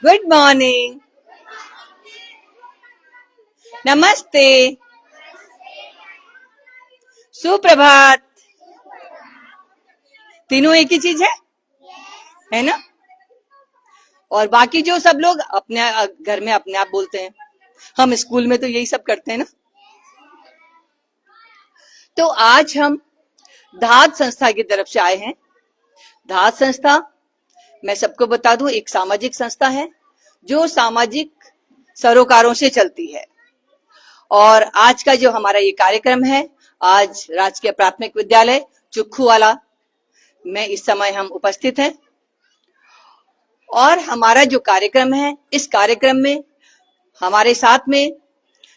Good morning, नमस्ते, सुप्रभात। तीनों एक ही चीज है ना? और बाकी जो सब लोग अपने घर में अपने आप बोलते हैं, हम स्कूल में तो यही सब करते हैं ना। तो आज हम धात संस्था की तरफ से आए हैं। धात संस्था, मैं सबको बता दूं, एक सामाजिक संस्था है जो सामाजिक सरोकारों से चलती है। और आज का जो हमारा ये कार्यक्रम है, आज राजकीय प्राथमिक विद्यालय चुखुवाला में इस समय हम उपस्थित हैं। और हमारा जो कार्यक्रम है, इस कार्यक्रम में हमारे साथ में,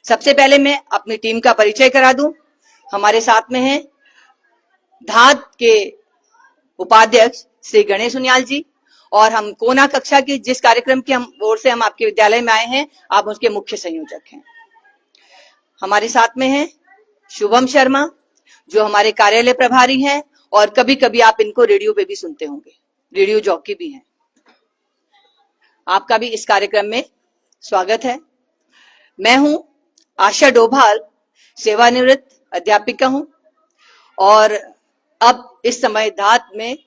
सबसे पहले मैं अपनी टीम का परिचय करा दूं। हमारे साथ में हैं धात के उपाध्यक्ष श्री गणेश उनियाल जी, और हम कोना कक्षा की जिस कार्यक्रम की हम ओर से हम आपके विद्यालय में आए हैं, आप उसके मुख्य संयोजक हैं। हमारे साथ में हैं शुभम शर्मा, जो हमारे कार्यालय प्रभारी हैं, और कभी कभी आप इनको रेडियो पे भी सुनते होंगे, रेडियो जॉकी भी हैं। आपका भी इस कार्यक्रम में स्वागत है। मैं हूं आशा डोभाल, सेवानिवृत्त अध्यापिका हूं, और अब इस समय धात में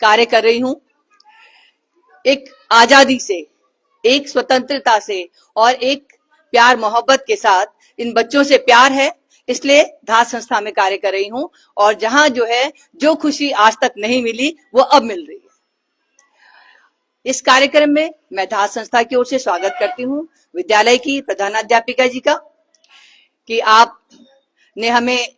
कार्य कर रही हूं। एक आजादी से, एक स्वतंत्रता से और एक प्यार मोहब्बत के साथ, इन बच्चों से प्यार है, इसलिए धात संस्था में कार्य कर रही हूं। और जहां जो है, जो खुशी आज तक नहीं मिली वो अब मिल रही है। इस कार्यक्रम में मैं धात संस्था की ओर से स्वागत करती हूं विद्यालय की प्रधानाध्यापिका जी का, कि आपने हमें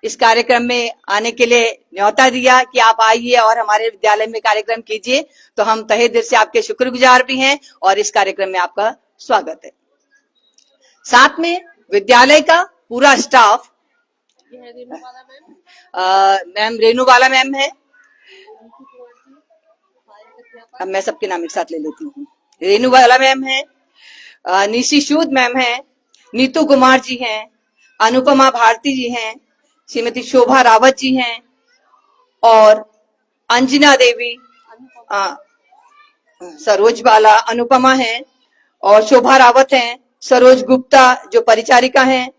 इस कार्यक्रम में आने के लिए न्योता दिया कि आप आइए और हमारे विद्यालय में कार्यक्रम कीजिए। तो हम तहे दिल से आपके शुक्रगुजार भी हैं और इस कार्यक्रम में आपका स्वागत है। साथ में विद्यालय का पूरा स्टाफ, मैम रेणुबाला मैम है, अब मैं सबके नाम एक साथ ले लेती हूँ। रेणुबाला मैम है, निशी सूद मैम है, नीतू कुमार जी हैं, अनुपमा भारती जी हैं, श्रीमती शोभा रावत जी हैं, और अंजना देवी, सरोज बाला, अनुपमा हैं, और शोभा रावत हैं, सरोज गुप्ता जो परिचारिका हैं,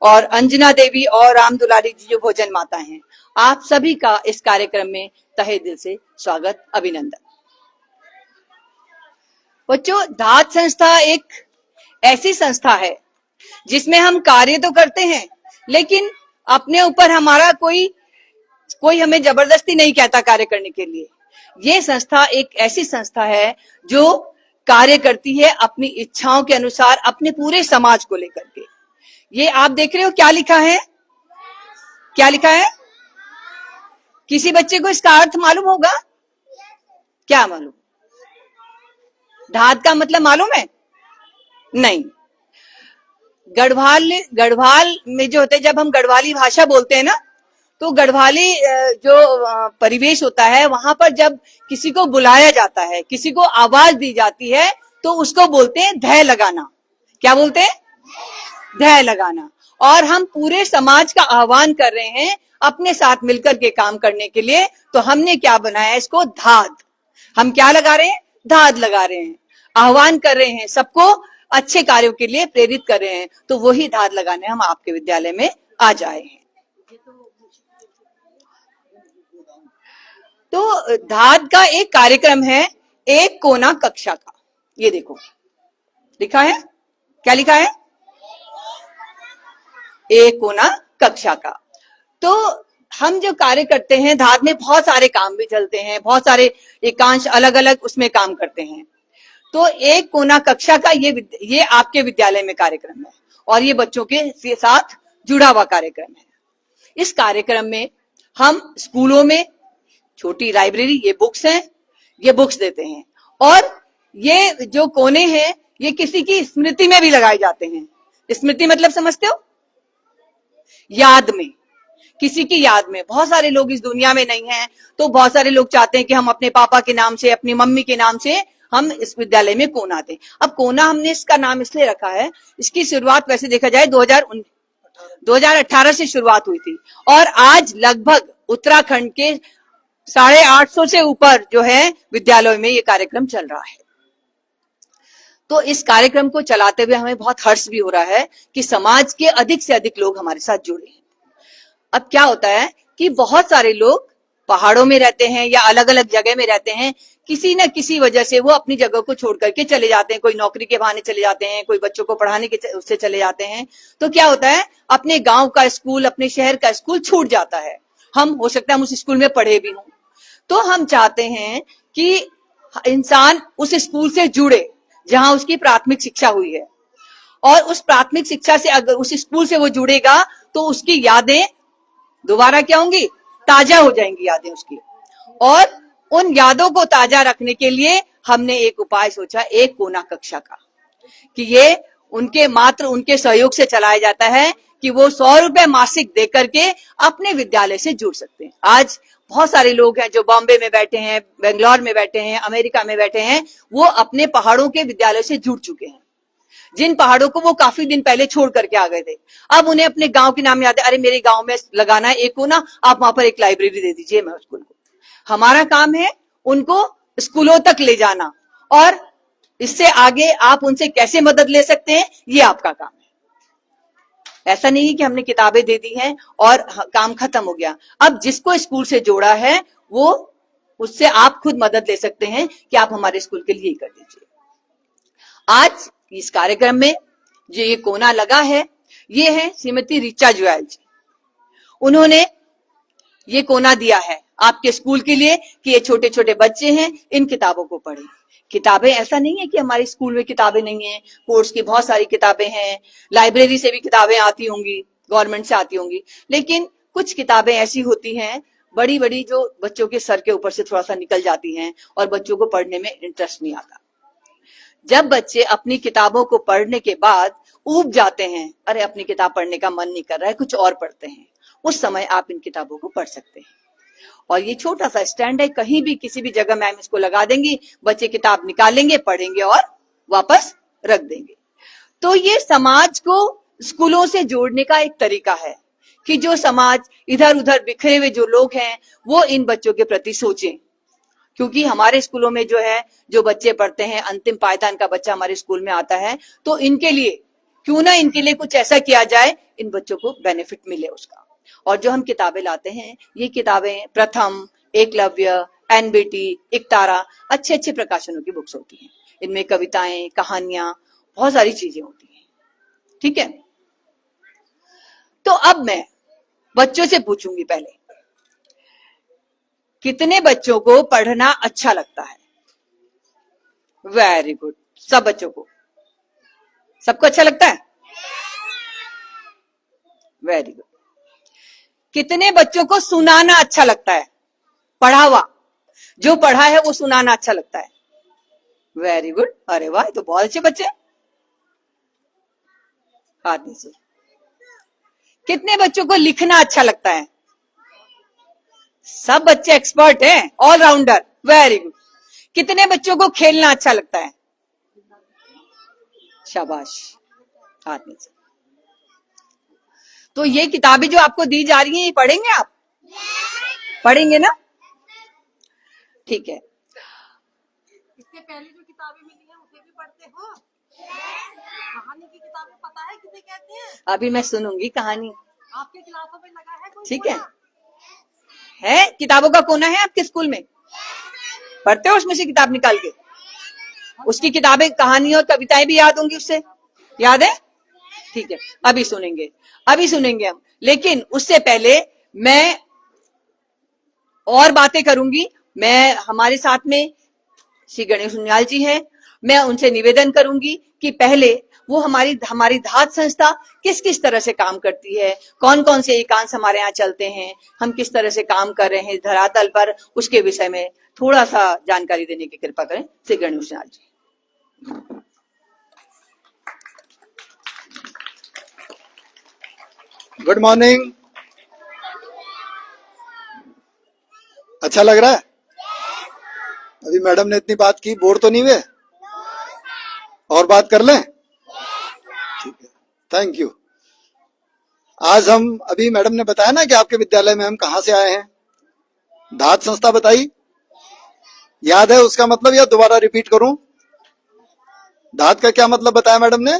और अंजना देवी और राम दुलारी जी जो भोजन माता हैं। आप सभी का इस कार्यक्रम में तहे दिल से स्वागत, अभिनंदन। बच्चों, धात संस्था एक ऐसी संस्था है जिसमें हम कार्य तो करते हैं, लेकिन अपने ऊपर हमारा कोई हमें जबरदस्ती नहीं कहता कार्य करने के लिए। ये संस्था एक ऐसी संस्था है जो कार्य करती है अपनी इच्छाओं के अनुसार, अपने पूरे समाज को लेकर के। ये आप देख रहे हो क्या लिखा है? क्या लिखा है? किसी बच्चे को इसका अर्थ मालूम होगा? क्या मालूम? धात का मतलब मालूम है? नहीं। गढ़वाल में जो होते हैं, जब हम गढ़वाली भाषा बोलते हैं ना, तो गढ़वाली जो परिवेश होता है, वहां पर जब किसी को बुलाया जाता है, किसी को आवाज दी जाती है, तो उसको बोलते हैं धय लगाना। क्या बोलते हैं? धय लगाना। और हम पूरे समाज का आह्वान कर रहे हैं अपने साथ मिलकर के काम करने के लिए। तो हमने क्या बनाया है इसको? धात। हम क्या लगा रहे हैं? धात लगा रहे हैं, आह्वान कर रहे हैं, सबको अच्छे कार्यों के लिए प्रेरित कर रहे हैं। तो वही धात लगाने हम आपके विद्यालय में आज आए हैं। तो धात का एक कार्यक्रम है, एक कोना कक्षा का। ये देखो लिखा है, क्या लिखा है? एक कोना कक्षा का। तो हम जो कार्य करते हैं, धात में बहुत सारे काम भी चलते हैं, बहुत सारे एकांश अलग अलग उसमें काम करते हैं। तो एक कोना कक्षा का ये आपके विद्यालय में कार्यक्रम है, और ये बच्चों के साथ जुड़ा हुआ कार्यक्रम है। इस कार्यक्रम में हम स्कूलों में छोटी लाइब्रेरी, ये बुक्स हैं, ये बुक्स देते हैं, और ये जो कोने हैं, ये किसी की स्मृति में भी लगाए जाते हैं। स्मृति मतलब समझते हो? याद में, किसी की याद में। बहुत सारे लोग इस दुनिया में नहीं हैं, तो बहुत सारे लोग चाहते हैं कि हम अपने पापा के नाम से, अपनी मम्मी के नाम से हम इस विद्यालय में कोना दें। अब कोना हमने इसका नाम इसलिए रखा है, इसकी शुरुआत वैसे देखा जाए 2018 से शुरुआत हुई थी, और आज लगभग उत्तराखंड के 850 से ऊपर जो है विद्यालयों में ये कार्यक्रम चल रहा है। तो इस कार्यक्रम को चलाते हुए हमें बहुत हर्ष भी हो रहा है कि समाज के अधिक से अधिक लोग हमारे साथ जुड़े हैं। अब क्या होता है कि बहुत सारे लोग पहाड़ों में रहते हैं या अलग अलग जगह में रहते हैं, किसी न किसी वजह से वो अपनी जगह को छोड़ करके चले जाते हैं, कोई नौकरी के बहाने चले जाते हैं, कोई बच्चों को पढ़ाने के उससे चले जाते हैं। तो क्या होता है, अपने गांव का स्कूल, अपने शहर का स्कूल छूट जाता है। हम हो सकता है हम उस स्कूल में पढ़े भी हों, तो हम चाहते हैं कि इंसान उस स्कूल से जुड़े जहां उसकी प्राथमिक शिक्षा हुई है, और उस प्राथमिक शिक्षा से अगर उस स्कूल से वो जुड़ेगा तो उसकी यादें दोबारा क्या होंगी, ताजा हो जाएंगी यादें उसकी। और उन यादों को ताजा रखने के लिए हमने एक उपाय सोचा, एक कोना कक्षा का, कि ये मात्र उनके सहयोग से चलाया जाता है कि वो 100 रुपए मासिक दे करके अपने विद्यालय से जुड़ सकते हैं। आज बहुत सारे लोग हैं जो बॉम्बे में बैठे हैं, बेंगलोर में बैठे हैं, अमेरिका में बैठे हैं, वो अपने पहाड़ों के विद्यालय से जुड़ चुके हैं, जिन पहाड़ों को वो काफी दिन पहले छोड़ करके आ गए थे। अब उन्हें अपने गांव के नाम याद है, अरे मेरे गांव में लगाना है एक कोना, आप वहां पर एक लाइब्रेरी दे दीजिए मैं स्कूल को। हमारा काम है उनको स्कूलों तक ले जाना, और इससे आगे आप उनसे कैसे मदद ले सकते हैं ये आपका काम है। ऐसा नहीं कि हमने किताबें दे दी हैं और काम खत्म हो गया। अब जिसको स्कूल से जोड़ा है वो, उससे आप खुद मदद ले सकते हैं कि आप हमारे स्कूल के लिए कर दीजिए। आज इस कार्यक्रम में जो ये कोना लगा है, ये है श्रीमती ऋचा जुयाल जी। उन्होंने ये कोना दिया है आपके स्कूल के लिए कि ये छोटे छोटे बच्चे हैं, इन किताबों को पढ़ें। किताबें, ऐसा नहीं है कि हमारे स्कूल में किताबें नहीं है, कोर्स की बहुत सारी किताबें हैं, लाइब्रेरी से भी किताबें आती होंगी, गवर्नमेंट से आती होंगी, लेकिन कुछ किताबें ऐसी होती हैं बड़ी बड़ी जो बच्चों के सर के ऊपर से थोड़ा सा निकल जाती हैं और बच्चों को पढ़ने में इंटरेस्ट नहीं आता। जब बच्चे अपनी किताबों को पढ़ने के बाद ऊब जाते हैं, अरे अपनी किताब पढ़ने का मन नहीं कर रहा है, कुछ और पढ़ते हैं, उस समय आप इन किताबों को पढ़ सकते हैं। और ये छोटा सा स्टैंड है, कहीं भी किसी भी जगह मैम इसको लगा देंगी, बच्चे किताब निकालेंगे, पढ़ेंगे और वापस रख देंगे। तो ये समाज को स्कूलों से जोड़ने का एक तरीका है कि जो समाज इधर उधर बिखरे हुए जो लोग हैं वो इन बच्चों के प्रति सोचें। क्योंकि हमारे स्कूलों में जो है, जो बच्चे पढ़ते हैं, अंतिम पायदान का बच्चा हमारे स्कूल में आता है, तो इनके लिए क्यों ना इनके लिए कुछ ऐसा किया जाए, इन बच्चों को बेनिफिट मिले उसका। और जो हम किताबें लाते हैं, ये किताबें प्रथम, एकलव्य, एनबीटी, एकतारा, अच्छे अच्छे प्रकाशनों की बुक्स होती हैं। इनमें कविताएं, कहानियां, बहुत सारी चीजें होती हैं। ठीक है, तो अब मैं बच्चों से पूछूंगी पहले, कितने बच्चों को पढ़ना अच्छा लगता है? वेरी गुड, सब बच्चों को, सबको अच्छा लगता है? Very good. कितने बच्चों को सुनाना अच्छा लगता है? पढ़ा हुआ, जो पढ़ा है वो सुनाना अच्छा लगता है? वेरी गुड, अरे वाह, तो बहुत अच्छे बच्चे। हाथ नीचे। कितने बच्चों को लिखना अच्छा लगता है? सब बच्चे एक्सपर्ट हैं, ऑलराउंडर, वेरी गुड। कितने बच्चों को खेलना अच्छा लगता है? शाबाश, हाथ नीचे। तो ये किताबें जो आपको दी जा रही हैं, ये पढ़ेंगे आप? पढ़ेंगे ना? ठीक है। इसके पहले जो किताबें मिली हैं उसे भी पढ़ते हो? कहानी की किताबें पता है किसे कहते हैं? अभी मैं सुनूंगी कहानी। आपके क्लासों में लगा है कोई? ठीक है, किताबों का कोना है आपके स्कूल में? पढ़ते हो उसमें से किताब निकाल के? उसकी किताबें, कहानी और कविताएं भी याद होंगी उससे, याद है? ठीक है, अभी सुनेंगे हम। लेकिन उससे पहले मैं और बातें करूंगी। मैं, हमारे साथ में श्री गणेश जुयाल जी हैं, मैं उनसे निवेदन करूंगी कि पहले वो हमारी धात संस्था किस किस तरह से काम करती है, कौन कौन से एकांश हमारे यहाँ चलते हैं, हम किस तरह से काम कर रहे हैं धरातल पर, उसके विषय में थोड़ा सा जानकारी देने की कृपा करें श्री गणेश जुयाल जी। Good morning. अच्छा लग रहा है? अभी मैडम ने इतनी बात की, बोर तो नहीं हुए? और बात कर लें? ठीक है, थैंक यू। आज हम, अभी मैडम ने बताया ना कि आपके विद्यालय में हम कहां से आए हैं, धात संस्था बताई, याद है उसका मतलब, या दोबारा रिपीट करूं? धात का क्या मतलब बताया मैडम ने?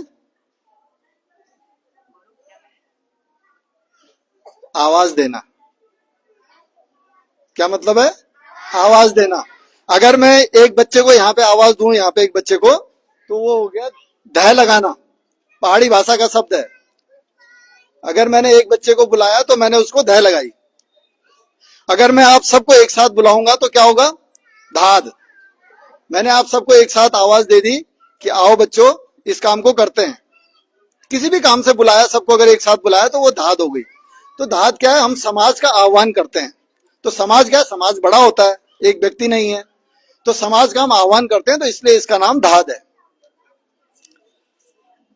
आवाज देना। क्या मतलब है? आवाज देना। अगर मैं एक बच्चे को यहाँ पे आवाज दूं, यहाँ पे एक बच्चे को, तो वो हो गया ध लगाना, पहाड़ी भाषा का शब्द है। अगर मैंने एक बच्चे को बुलाया तो मैंने उसको ध लगाई। अगर मैं आप सबको एक साथ बुलाऊंगा तो क्या होगा? धाद। मैंने आप सबको एक साथ आवाज दे दी कि आओ बच्चों इस काम को करते हैं। किसी भी काम से बुलाया, सबको अगर एक साथ बुलाया तो वो धाद हो गई। तो धाद क्या है? हम समाज का आह्वान करते हैं। तो समाज क्या है? समाज बड़ा होता है, एक व्यक्ति नहीं है। तो समाज का हम आह्वान करते हैं, तो इसलिए इसका नाम धाद है।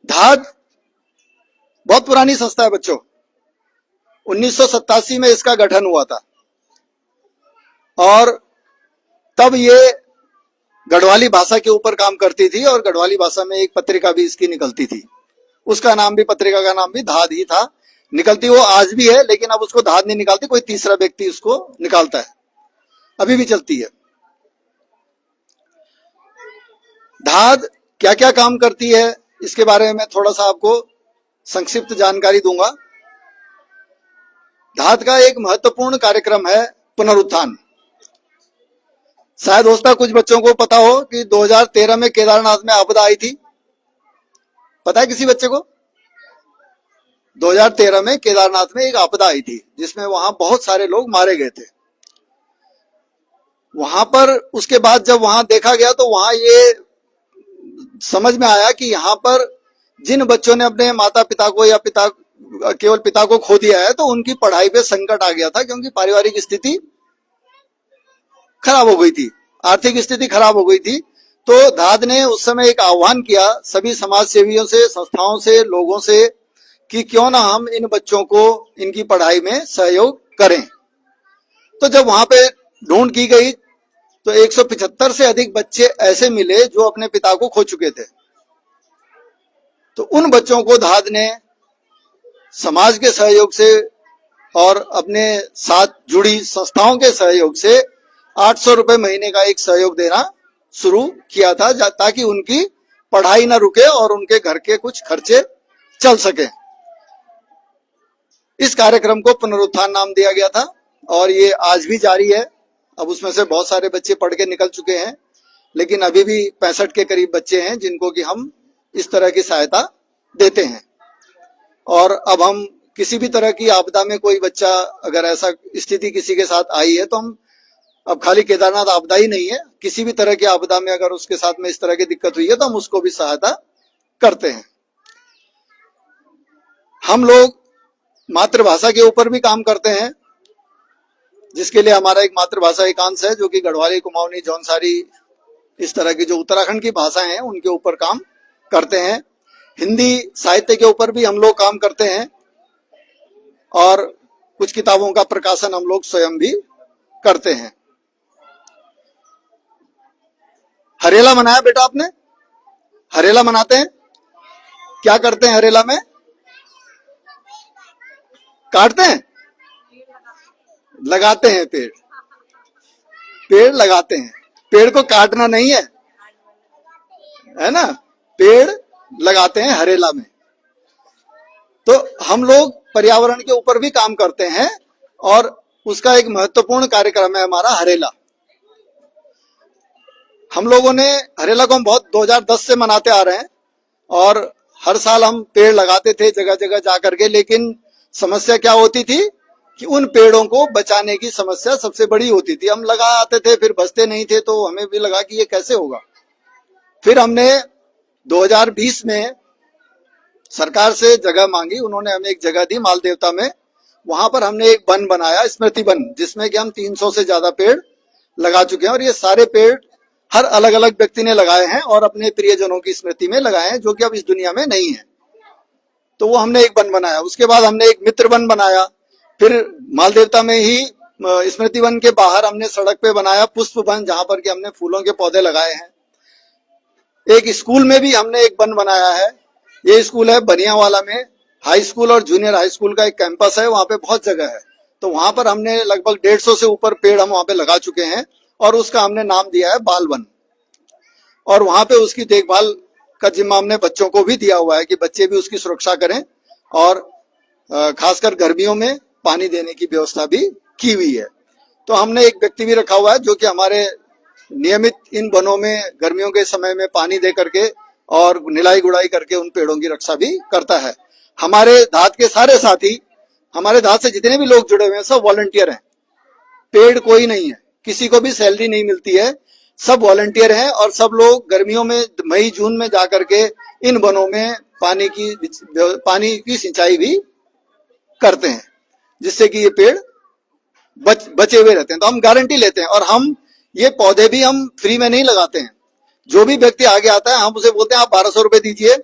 धाद बहुत पुरानी संस्था है बच्चों। 1987 में इसका गठन हुआ था और तब ये गढ़वाली भाषा के ऊपर काम करती थी और गढ़वाली भाषा में एक पत्रिका भी इसकी निकलती थी। उसका नाम भी, पत्रिका का नाम भी धाद ही था। निकलती वो आज भी है, लेकिन अब उसको धाद नहीं निकालती, कोई तीसरा व्यक्ति उसको निकालता है। अभी भी चलती है। धाद क्या क्या काम करती है इसके बारे में मैं थोड़ा सा आपको संक्षिप्त जानकारी दूंगा। धाद का एक महत्वपूर्ण कार्यक्रम है पुनरुत्थान। शायद होता कुछ बच्चों को पता हो कि 2013 में केदारनाथ में आपदा आई थी। पता है किसी बच्चे को? 2013 में केदारनाथ में एक आपदा आई थी जिसमें वहां बहुत सारे लोग मारे गए थे। वहां पर उसके बाद जब वहां देखा गया तो वहां ये समझ में आया कि यहाँ पर जिन बच्चों ने अपने माता पिता को या केवल पिता को खो दिया है तो उनकी पढ़ाई पे संकट आ गया था, क्योंकि पारिवारिक स्थिति खराब हो गई थी, आर्थिक स्थिति खराब हो गई थी। तो धाद ने उस समय एक आह्वान किया सभी समाज सेवियों से, संस्थाओं से, लोगों से कि क्यों ना हम इन बच्चों को इनकी पढ़ाई में सहयोग करें। तो जब वहां पे ढूंढ की गई तो 175 से अधिक बच्चे ऐसे मिले जो अपने पिता को खो चुके थे। तो उन बच्चों को धाद ने समाज के सहयोग से और अपने साथ जुड़ी संस्थाओं के सहयोग से 800 रुपए महीने का एक सहयोग देना शुरू किया था, ताकि उनकी पढ़ाई ना रुके और उनके घर के कुछ खर्चे चल सके। इस कार्यक्रम को पुनरुत्थान नाम दिया गया था और ये आज भी जारी है। अब उसमें से बहुत सारे बच्चे पढ़ के निकल चुके हैं, लेकिन अभी भी 65 के करीब बच्चे हैं जिनको कि हम इस तरह की सहायता देते हैं। और अब हम किसी भी तरह की आपदा में कोई बच्चा, अगर ऐसा स्थिति किसी के साथ आई है, तो हम अब खाली केदारनाथ आपदा ही नहीं है, किसी भी तरह की आपदा में अगर उसके साथ में इस तरह की दिक्कत हुई है तो हम उसको भी सहायता करते हैं। हम लोग मातृभाषा के ऊपर भी काम करते हैं, जिसके लिए हमारा एक मातृभाषा एकांश है जो कि गढ़वाली, कुमाऊनी, जौनसारी, इस तरह की जो उत्तराखंड की भाषाएं हैं उनके ऊपर काम करते हैं। हिंदी साहित्य के ऊपर भी हम लोग काम करते हैं और कुछ किताबों का प्रकाशन हम लोग स्वयं भी करते हैं। हरेला मनाया बेटा आपने? हरेला मनाते हैं? क्या करते हैं हरेला में? काटते हैं? लगाते हैं पेड़। पेड़ लगाते हैं। पेड़ को काटना नहीं है, है ना? पेड़ लगाते हैं हरेला में। तो हम लोग पर्यावरण के ऊपर भी काम करते हैं और उसका एक महत्वपूर्ण कार्यक्रम है हमारा हरेला। हम लोगों ने हरेला को हम बहुत 2010 से मनाते आ रहे हैं और हर साल हम पेड़ लगाते थे जगह जगह जाकर के, लेकिन समस्या क्या होती थी कि उन पेड़ों को बचाने की समस्या सबसे बड़ी होती थी। हम लगा आते थे, फिर बचते नहीं थे, तो हमें भी लगा कि ये कैसे होगा। फिर हमने 2020 में सरकार से जगह मांगी, उन्होंने हमें एक जगह दी माल देवता में। वहां पर हमने एक वन बनाया, स्मृति वन, जिसमें कि हम 300 से ज्यादा पेड़ लगा चुके हैं और ये सारे पेड़ हर अलग अलग व्यक्ति ने लगाए हैं और अपने प्रियजनों की स्मृति में लगाए हैं जो कि अब इस दुनिया में नहीं है। तो वो हमने एक वन बनाया। उसके बाद हमने एक मित्र वन बनाया। फिर माल देवता में ही स्मृति वन के बाहर हमने सड़क पे बनाया पुष्प वन, जहां पर कि हमने फूलों के पौधे लगाए हैं। एक स्कूल में भी हमने एक वन बनाया है। ये स्कूल है बनियावाला में, हाई स्कूल और जूनियर हाई स्कूल का एक कैंपस है, वहां पे बहुत जगह है। तो वहां पर हमने लगभग 150 से ऊपर पेड़ हम वहां पे लगा चुके हैं और उसका हमने नाम दिया है बाल वन। और वहां पे उसकी देखभाल का जिम्मा हमने बच्चों को भी दिया हुआ है कि बच्चे भी उसकी सुरक्षा करें, और खासकर गर्मियों में पानी देने की व्यवस्था भी की हुई है। तो हमने एक व्यक्ति भी रखा हुआ है जो कि हमारे नियमित इन वनों में गर्मियों के समय में पानी दे करके और निलाई गुड़ाई करके उन पेड़ों की रक्षा भी करता है। हमारे धात के सारे साथी, हमारे धात से जितने भी लोग जुड़े हुए हैं, सब वॉलंटियर हैं। पेड कोई नहीं है, किसी को भी सैलरी नहीं मिलती है, सब वॉलंटियर हैं। और सब लोग गर्मियों में मई जून में जाकर के इन वनों में पानी की सिंचाई भी करते हैं, जिससे कि ये पेड़ बचे हुए रहते हैं। तो हम गारंटी लेते हैं, और हम ये पौधे भी हम फ्री में नहीं लगाते हैं। जो भी व्यक्ति आगे आता है हम उसे बोलते हैं आप 1200 रुपए दीजिए,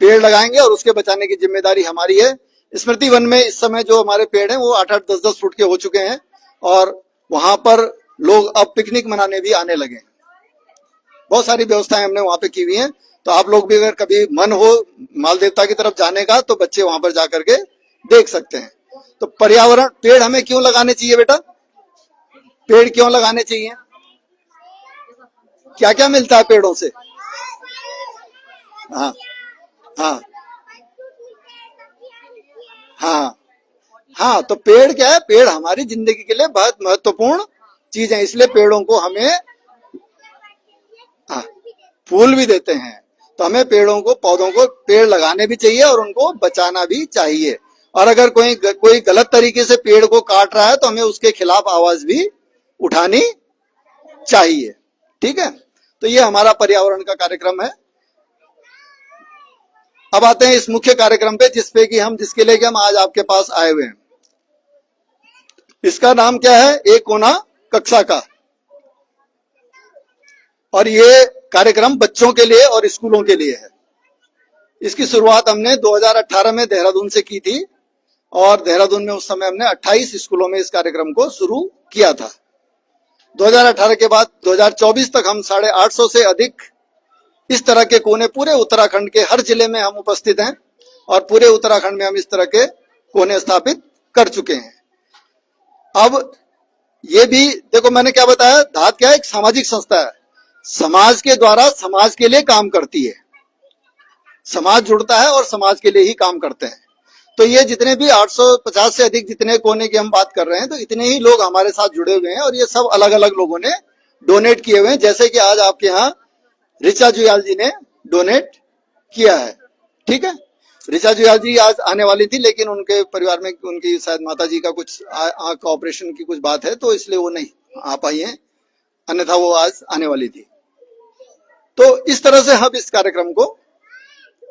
पेड़ लगाएंगे और उसके बचाने की जिम्मेदारी हमारी है। स्मृति वन में इस समय जो हमारे पेड़ हैं वो 8-8, 10-10 फुट के हो चुके हैं, और वहां पर लोग अब पिकनिक मनाने भी आने लगे हैं। बहुत सारी व्यवस्थाएं हमने वहां पे की हुई हैं। तो आप लोग भी अगर कभी मन हो माल देवता की तरफ जाने का, तो बच्चे वहां पर जाकर के देख सकते हैं। तो पर्यावरण, पेड़ हमें क्यों लगाने चाहिए बेटा? पेड़ क्यों लगाने चाहिए? क्या क्या मिलता है पेड़ों से? हाँ हाँ हाँ हाँ। तो पेड़ क्या है? पेड़ हमारी जिंदगी के लिए बहुत महत्वपूर्ण चीज है, इसलिए पेड़ों को हमें, हाँ, फूल भी देते हैं। तो हमें पेड़ों को, पौधों को, पेड़ लगाने भी चाहिए और उनको बचाना भी चाहिए। और अगर कोई गलत तरीके से पेड़ को काट रहा है तो हमें उसके खिलाफ आवाज भी उठानी चाहिए। ठीक है? तो ये हमारा पर्यावरण का कार्यक्रम है। अब आते हैं इस मुख्य कार्यक्रम पे, जिसके लिए कि हम आज आपके पास आए हुए हैं। इसका नाम क्या है? एक कोना कक्षा का। और ये कार्यक्रम बच्चों के लिए और स्कूलों के लिए है। इसकी शुरुआत हमने 2018 में देहरादून से की थी, और देहरादून में उस समय हमने 28 स्कूलों में इस कार्यक्रम को शुरू किया था। 2018 के बाद 2024 तक हम 850 से अधिक इस तरह के कोने पूरे उत्तराखंड के हर जिले में हम उपस्थित हैं, और पूरे उत्तराखंड में हम इस तरह के कोने स्थापित कर चुके हैं। अब ये भी देखो, मैंने क्या बताया, धात क्या है? एक सामाजिक संस्था है, समाज के द्वारा समाज के लिए काम करती है। समाज जुड़ता है और समाज के लिए ही काम करते हैं। तो ये जितने भी 850 से अधिक जितने कोने की हम बात कर रहे हैं, तो इतने ही लोग हमारे साथ जुड़े हुए हैं, और ये सब अलग अलग लोगों ने डोनेट किए हुए हैं। जैसे कि आज आपके यहाँ ऋचा जुयाल जी ने डोनेट किया है। ठीक है? ऋचा जुयाल जी आज आने वाली थी, लेकिन उनके परिवार में उनकी शायद माता जी का कुछ आंख का ऑपरेशन की कुछ बात है, तो इसलिए वो नहीं आ पाई है, अन्यथा वो आज आने वाली थी। तो इस तरह से हम इस कार्यक्रम को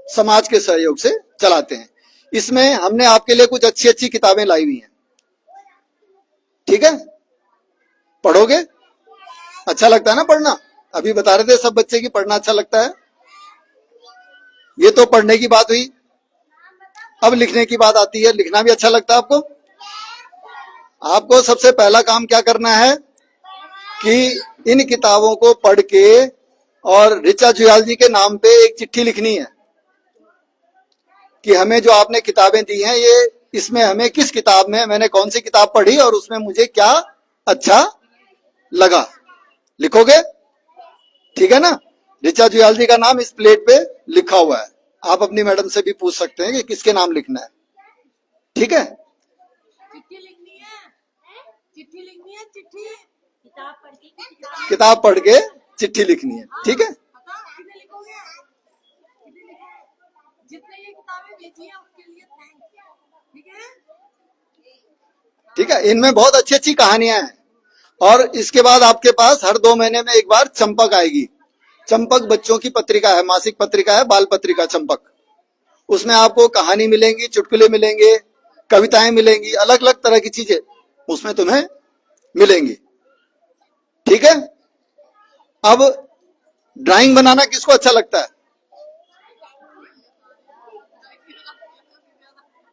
समाज के सहयोग से चलाते हैं। इसमें हमने आपके लिए कुछ अच्छी अच्छी किताबें लाई हुई हैं। ठीक है? पढ़ोगे? अच्छा लगता है ना पढ़ना? अभी बता रहे थे सब बच्चे की पढ़ना अच्छा लगता है। ये तो पढ़ने की बात हुई। अब लिखने की बात आती है। लिखना भी अच्छा लगता है आपको? आपको सबसे पहला काम क्या करना है कि इन किताबों को पढ़ के और ऋचा जुयाल जी के नाम पे एक चिट्ठी लिखनी है कि हमें जो आपने किताबें दी हैं, ये इसमें हमें किस किताब में, मैंने कौन सी किताब पढ़ी और उसमें मुझे क्या अच्छा लगा। लिखोगे? ठीक है ना? ऋचा जुयाल जी का नाम इस प्लेट पे लिखा हुआ है। आप अपनी मैडम से भी पूछ सकते हैं कि किसके नाम लिखना है। ठीक है? चिट्ठी लिखनी है, चिट्ठी लिखनी है, चिट्ठी किताब पढ़ के चिट्ठी लिखनी है। ठीक है? पता कितने लिखोगे? जितने ये किताबें बेची हैं उसके लिए थैंक्स। ठीक है? ठीक है? इनमें बहुत अच्छी अच्छी कहानियां हैं। और इसके बाद आपके पास हर 2 महीने में एक बार चंपक आएगी। चंपक बच्चों की पत्रिका है, मासिक पत्रिका है, बाल पत्रिका चंपक। उसमें आपको कहानी मिलेंगी, चुटकुले मिलेंगे, कविताएं मिलेंगी, अलग अलग तरह की चीजें उसमें तुम्हें मिलेंगी। ठीक है? अब ड्राइंग बनाना किसको अच्छा लगता है?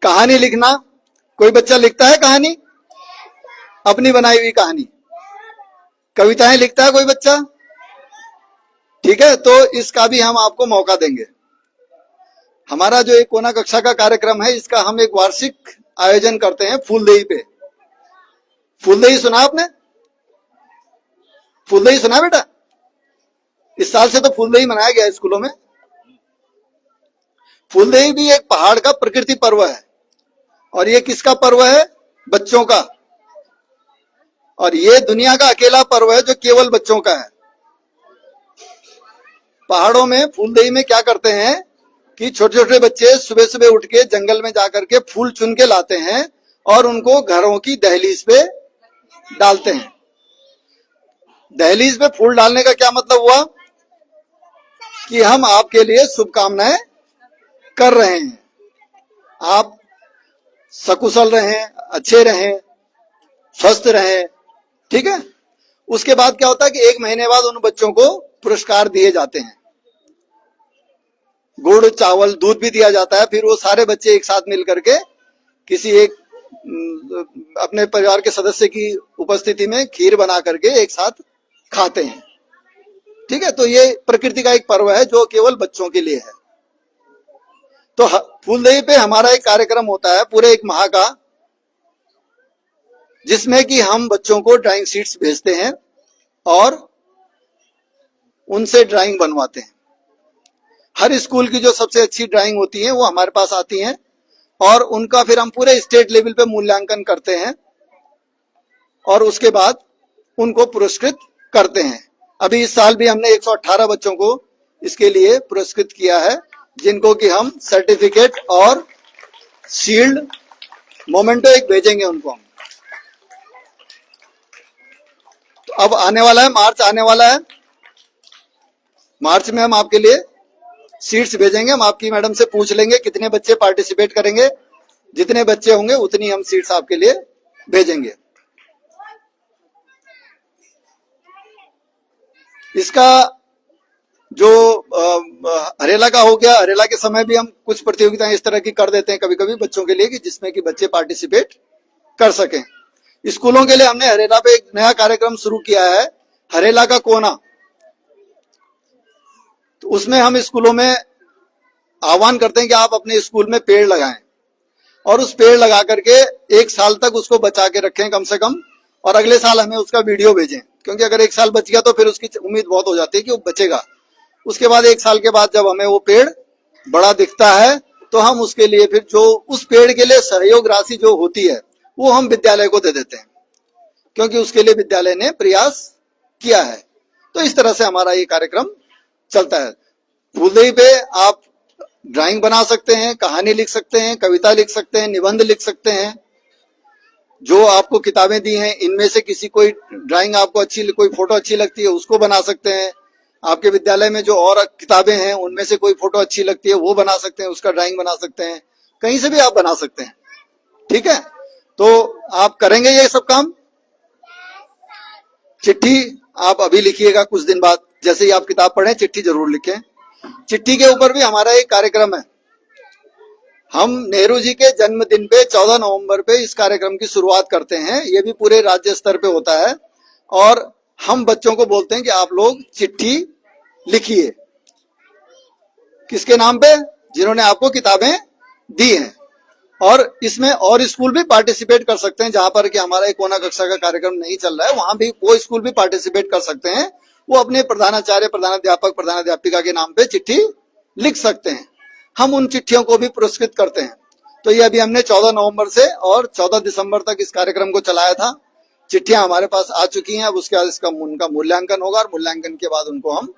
कहानी लिखना, कोई बच्चा लिखता है कहानी? अपनी बनाई हुई कहानी। कविताएं लिखता है कोई बच्चा? ठीक है? तो इसका भी हम आपको मौका देंगे। हमारा जो एक कोना कक्षा का कार्यक्रम है, इसका हम एक वार्षिक आयोजन करते हैं फूलदेई पे। फूलदेई सुना आपने? फूलदेई सुना बेटा? इस साल से तो फूलदेई मनाया गया स्कूलों में। फूलदेई भी एक पहाड़ का प्रकृति पर्व है, और ये किसका पर्व है? बच्चों का। और ये दुनिया का अकेला पर्व है जो केवल बच्चों का है। पहाड़ों में फूलदेई में क्या करते हैं कि छोटे छोटे बच्चे सुबह सुबह उठ के जंगल में जाकर के फूल चुन के लाते हैं और उनको घरों की दहलीज पे डालते हैं। दहलीज पे फूल डालने का क्या मतलब हुआ कि हम आपके लिए शुभकामनाएं कर रहे हैं, आप सकुशल रहें, अच्छे रहें, स्वस्थ रहें, ठीक है। उसके बाद क्या होता है कि 1 महीने बाद उन बच्चों को पुरस्कार दिए जाते हैं, गुड़ चावल दूध भी दिया जाता है। फिर वो सारे बच्चे एक साथ मिल करके किसी एक अपने परिवार के सदस्य की उपस्थिति में खीर बना करके एक साथ खाते हैं, ठीक है। तो ये प्रकृति का एक पर्व है जो केवल बच्चों के लिए है। तो फूलदेई पे हमारा एक कार्यक्रम होता है पूरे 1 माह का, जिसमें कि हम बच्चों को ड्राइंग शीट्स भेजते हैं और उनसे ड्राइंग बनवाते हैं। हर स्कूल की जो सबसे अच्छी ड्राइंग होती है वो हमारे पास आती हैं और उनका फिर हम पूरे स्टेट लेवल पे मूल्यांकन करते हैं और उसके बाद उनको पुरस्कृत करते हैं। अभी इस साल भी हमने 118 बच्चों को इसके लिए पुरस्कृत किया है, जिनको कि हम सर्टिफिकेट और शील्ड मोमेंटो एक भेजेंगे उनको हम। तो अब आने वाला है मार्च, आने वाला है मार्च में हम आपके लिए सीट्स भेजेंगे। हम आपकी मैडम से पूछ लेंगे कितने बच्चे पार्टिसिपेट करेंगे, जितने बच्चे होंगे उतनी हम सीट्स आपके लिए भेजेंगे। इसका जो हरेला का हो गया, हरेला के समय भी हम कुछ प्रतियोगिताएं इस तरह की कर देते हैं कभी कभी बच्चों के लिए कि जिसमें कि बच्चे पार्टिसिपेट कर सकें। स्कूलों के लिए हमने हरेला पे एक नया कार्यक्रम शुरू किया है, हरेला का कोना। तो उसमें हम स्कूलों में आह्वान करते हैं कि आप अपने स्कूल में पेड़ लगाएं और उस पेड़ लगा करके 1 साल तक उसको बचा के रखें कम से कम, और अगले साल हमें उसका वीडियो भेजें, क्योंकि अगर 1 साल बच गया तो फिर उसकी उम्मीद बहुत हो जाती है कि वो बचेगा। उसके बाद 1 साल के बाद जब हमें वो पेड़ बड़ा दिखता है तो हम उसके लिए फिर जो उस पेड़ के लिए सहयोग राशि जो होती है वो हम विद्यालय को दे देते हैं, क्योंकि उसके लिए विद्यालय ने प्रयास किया है। तो इस तरह से हमारा ये कार्यक्रम चलता है। फूलदेई पे आप ड्राइंग बना सकते हैं, कहानी लिख सकते हैं, कविता लिख सकते हैं, निबंध लिख सकते हैं। जो आपको किताबें दी हैं इनमें से किसी कोई ड्राइंग आपको अच्छी, कोई फोटो अच्छी लगती है उसको बना सकते हैं। आपके विद्यालय में जो और किताबें हैं उनमें से कोई फोटो अच्छी लगती है वो बना सकते हैं, उसका ड्राइंग बना सकते हैं, कहीं से भी आप बना सकते हैं, ठीक है। तो आप करेंगे ये सब काम। चिट्ठी आप अभी लिखिएगा, कुछ दिन बाद जैसे ही आप किताब पढ़ें चिट्ठी जरूर लिखें। चिट्ठी के ऊपर भी हमारा एक कार्यक्रम है। हम नेहरू जी के जन्मदिन पे 14 नवंबर पे इस कार्यक्रम की शुरुआत करते हैं। ये भी पूरे राज्य स्तर पे होता है और हम बच्चों को बोलते हैं कि आप लोग चिट्ठी लिखिए, किसके नाम पे? जिन्होंने आपको किताबें दी हैं। और इसमें और स्कूल भी पार्टिसिपेट कर सकते हैं, जहां पर कि हमारा एक कोना कक्षा का कार्यक्रम नहीं चल रहा है वहां भी वो स्कूल भी पार्टिसिपेट कर सकते हैं। वो अपने प्रधानाचार्य, प्रधानाध्यापक, प्रधानाध्यापिका के नाम पे चिट्ठी लिख सकते हैं। हम उन चिट्ठियों को भी पुरस्कृत करते हैं। तो ये अभी हमने 14 नवंबर से और 14 दिसंबर तक इस कार्यक्रम को चलाया था। चिट्ठियां हमारे पास आ चुकी हैं। अब उसके बाद इसका उनका मूल्यांकन होगा और मूल्यांकन के बाद उनको हम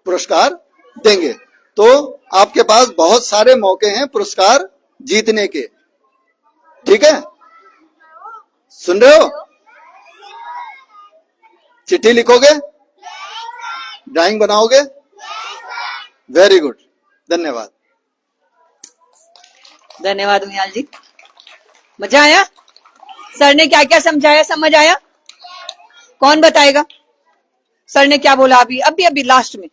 पुरस्कार देंगे। तो आपके पास बहुत सारे मौके हैं पुरस्कार जीतने के, ठीक है? सुन रहे हो? चिट्ठी लिखोगे, ड्राइंग बनाओगे? वेरी गुड, धन्यवाद। धन्यवाद उमियाल जी, मजा आया? सर ने क्या क्या समझाया, समझ आया? कौन बताएगा सर ने क्या बोला? अभी अभी अभी लास्ट में।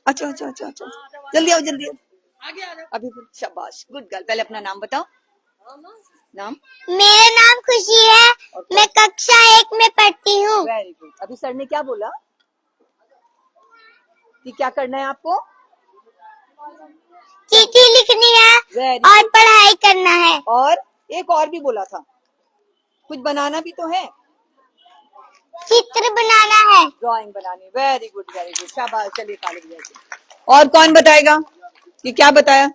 अच्छा अच्छा अच्छा अच्छा, जल्दी आओ जल्दी आओ, आगे आ जाओ। अभी शाबाश, गुड गर्ल। पहले अपना नाम बताओ। नाम? मेरा नाम खुशी है, मैं कक्षा 1 में पढ़ती हूँ। Very good. अभी सर ने क्या बोला कि क्या करना है आपको? चिट्ठी लिखनी है वेरी और पढ़ाई करना है। और एक और भी बोला था, कुछ बनाना भी तो है, चित्र बनाना है। ड्राइंग बनानी। वेरी गुड शाबाश। चलिए ताली बजाइए। और कौन बताएगा कि क्या बताया?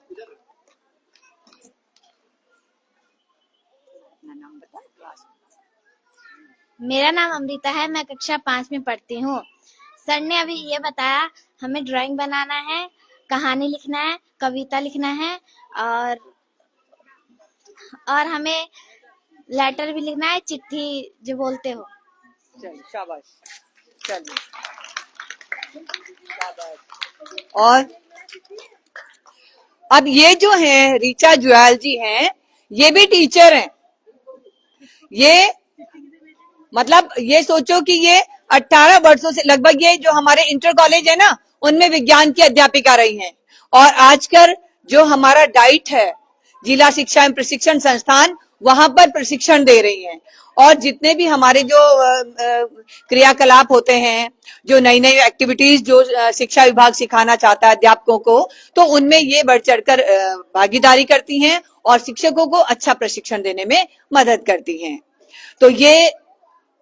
मेरा नाम अमृता है, मैं कक्षा 5 में पढ़ती हूँ। सर ने अभी ये बताया हमें ड्राइंग बनाना है, कहानी लिखना है, कविता लिखना है और हमें लेटर भी लिखना है, चिट्ठी जो बोलते हो। चलिए शाबाश, चलिए शाबाश। और अब ये जो है ऋचा जुएल जी हैं, ये भी टीचर हैं। ये मतलब ये सोचो कि ये 18 वर्षों से लगभग, ये जो हमारे इंटर कॉलेज है ना, उनमें विज्ञान की अध्यापिका रही हैं और आजकल जो हमारा डाइट है, जिला शिक्षा एवं प्रशिक्षण संस्थान, वहां पर प्रशिक्षण दे रही हैं। और जितने भी हमारे जो क्रियाकलाप होते हैं, जो नई नई एक्टिविटीज जो शिक्षा विभाग सिखाना चाहता है अध्यापकों को, तो उनमें ये बढ़ चढ़कर भागीदारी करती हैं और शिक्षकों को अच्छा प्रशिक्षण देने में मदद करती हैं। तो ये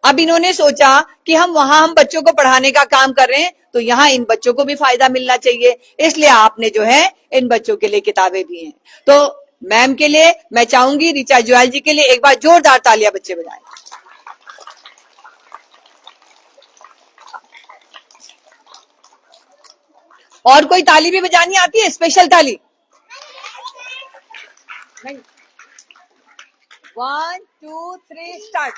अब इन्होंने सोचा कि हम बच्चों को पढ़ाने का काम कर रहे हैं, तो यहाँ इन बच्चों को भी फायदा मिलना चाहिए, इसलिए आपने जो है इन बच्चों के लिए किताबें दी हैं। तो मैम के लिए मैं चाहूंगी, ऋचा जुएल जी के लिए एक बार जोरदार तालियां बच्चे बजाएं। और कोई ताली भी बजानी आती है, स्पेशल ताली? नहीं। 1 2 3 स्टार्ट।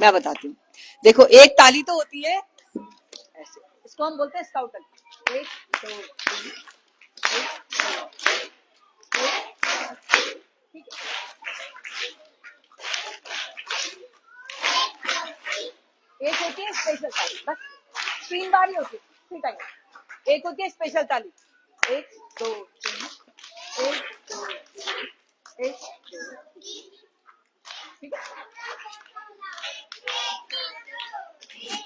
मैं बताती हूँ, देखो एक ताली तो होती है ऐसे, इसको हम बोलते हैं स्काउट ताली। 1 2 3 एक होती है स्पेशल ताली, बस 3 बार ही होती है, 3 टाइम। एक होती है स्पेशल ताली, 1 2 3 1 2 3 1 2, ठीक है।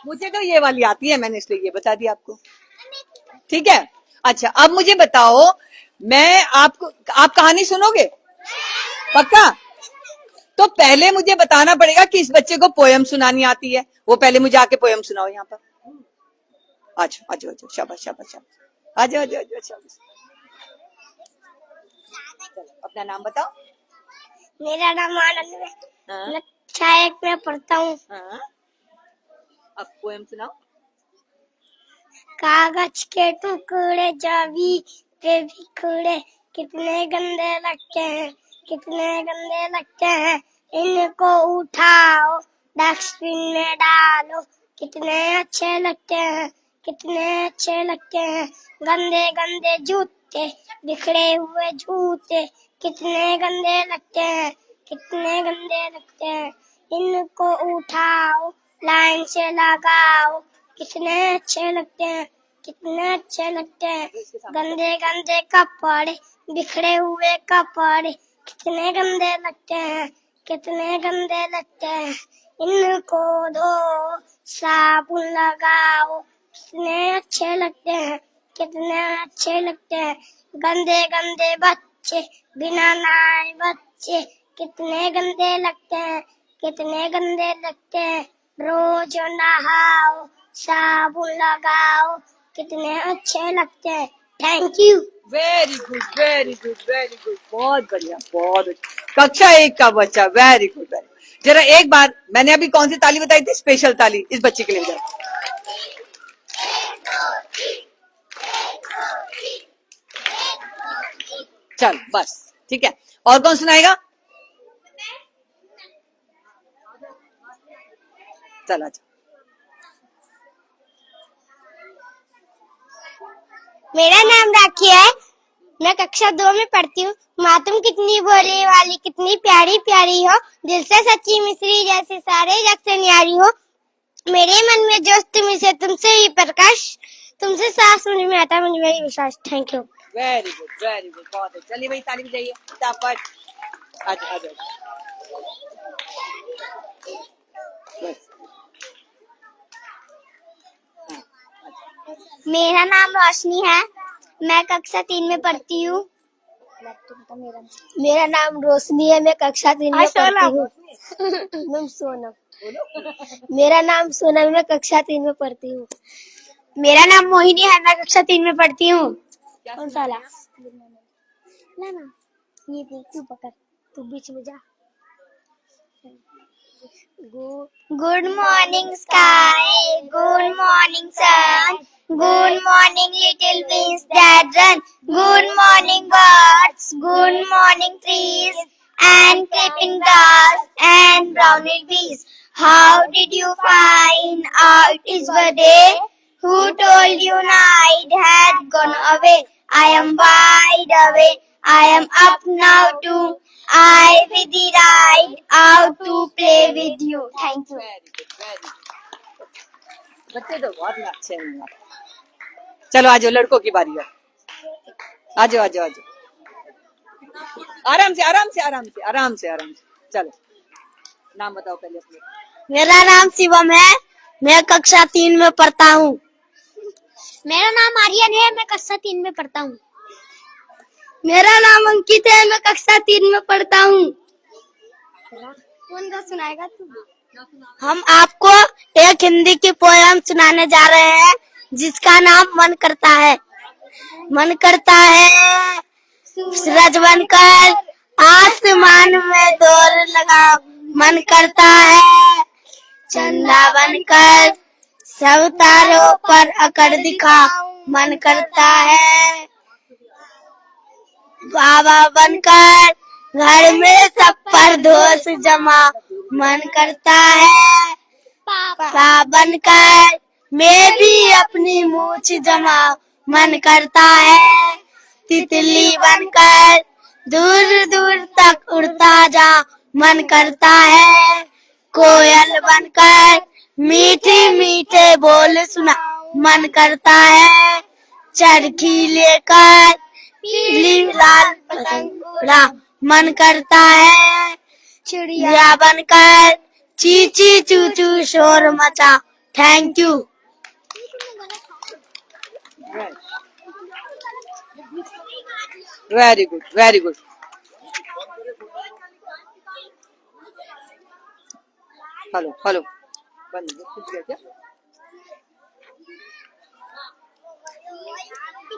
मुझे तो ये वाली आती है, मैंने इसलिए ये बता दिया आपको, ठीक है। अच्छा अब मुझे बताओ, आप कहानी सुनोगे पक्का? तो पहले मुझे बताना पड़ेगा कि इस बच्चे को पोयम सुनानी आती है, वो पहले मुझे आके पोयम सुनाओ यहाँ पर। अच्छा अच्छा अच्छा, शाबाश शाबाश शाबाश, आजा आजा आजा, शाबाश। अपना नाम बताओ। मेरा नाम आनंद है, हाँ? मैं कक्षा 1 में पढ़ता हूँ। हाँ? अब पोयम सुनाओ। कागज के टुकड़े जावी पे बिखरे, कितने गंदे लगते हैं, कितने गंदे लगते हैं। इनको उठाओ डस्टबिन में डालो, कितने अच्छे लगते हैं, कितने अच्छे लगते हैं। गंदे गंदे जूते, बिखरे हुए जूते, कितने गंदे लगते हैं, कितने गंदे लगते हैं। इनको उठाओ लाइन से लगाओ, कितने अच्छे लगते हैं, कितने अच्छे लगते हैं। गंदे गंदे कपड़े, बिखरे हुए कपड़े, कितने गंदे लगते हैं, कितने गंदे लगते हैं। इनको धो साबुन लगाओ, कितने अच्छे लगते हैं, कितने अच्छे लगते हैं। गंदे गंदे बच्चे, बिना नहाए बच्चे, कितने गंदे लगते हैं, कितने गंदे लगते हैं। रोज नहाओ साबुन लगाओ, कितने अच्छे लगते हैं। Thank you. Very good very good very good, बहुत बढ़िया बहुत बढ़िया। कक्षा 1 का बच्चा, वेरी गुड वेरी गुड। जरा एक बार, मैंने अभी कौन सी ताली बताई थी? स्पेशल ताली इस बच्चे के लिए जरा। चल बस ठीक है, और कौन सुनाएगा? चल अच्छा। मेरा नाम राखी है, मैं कक्षा 2 में पढ़ती हूँ। माँ तुम कितनी भोली वाली, कितनी प्यारी प्यारी हो, दिल से सच्ची मिश्री जैसे सारे जग से न्यारी हो। मेरे मन में जोश तुम्ही से, तुमसे ही प्रकाश, तुमसे साफ समझ में आता मुझे मेरी विश्वास। Thank you. वेरी गुड बहुत अच्छा। चलिए भाई ताली बजाइए फटाफट। अच्छा अच्छा बस। मेरा नाम रोशनी है, मैं कक्षा 3 में पढ़ती हूँ। मेरा नाम रोशनी है, मैं कक्षा 3 में पढ़ती हूँ। मैं सोनम। मेरा नाम सोनम, मैं कक्षा 3 में पढ़ती हूँ। मेरा नाम मोहिनी है, मैं कक्षा 3 में पढ़ती हूँ। कौन सा वाला? ना ना, ये देख, तू पकड़, तू बीच में जा। Good morning sky, good morning sun, good morning little beans that run, good morning birds, good morning trees and creeping grass and brownie bees. How did you find out it was day? Who told you night had gone away? I am wide awake, I am up now too. I with the ride out to play with you. Thank you. बच्चे तो बहुत अच्छे हैं। चलो आ जाओ, लड़कों की बारी है। आ जाओ आ जाओ आ जाओ, आराम से आराम से आराम से आराम से आराम से। चलो नाम बताओ पहले अपने। मेरा नाम शिवम है, मैं कक्षा 3 में पढ़ता हूँ। मेरा नाम आर्यन है, मैं कक्षा 3 में पढ़ता हूँ। मेरा नाम अंकित है, मैं कक्षा 3 में पढ़ता हूँ। कौन सा सुनाएगा तू? हम आपको एक हिंदी की पोयम सुनाने जा रहे हैं, जिसका नाम मन करता है। मन करता है सूरज बनकर आसमान में दौड़ लगा, मन करता है चंदा बनकर सब तारों पर अकड़ दिखा, मन करता है बाबा बनकर घर में सब पर दोष जमा, मन करता है पापा बनकर मैं भी अपनी मूछ जमा, मन करता है तितली बनकर दूर दूर तक उड़ता जा, मन करता है कोयल बनकर मीठे मीठे बोल सुना, मन करता है चरखी लेकर पीली लाल पतंग उड़ा, मन करता है चिड़िया बनकर चींची चू चू शोर मचा। Thank you. Very good very good. Hello hello, बंद कुछ गया क्या?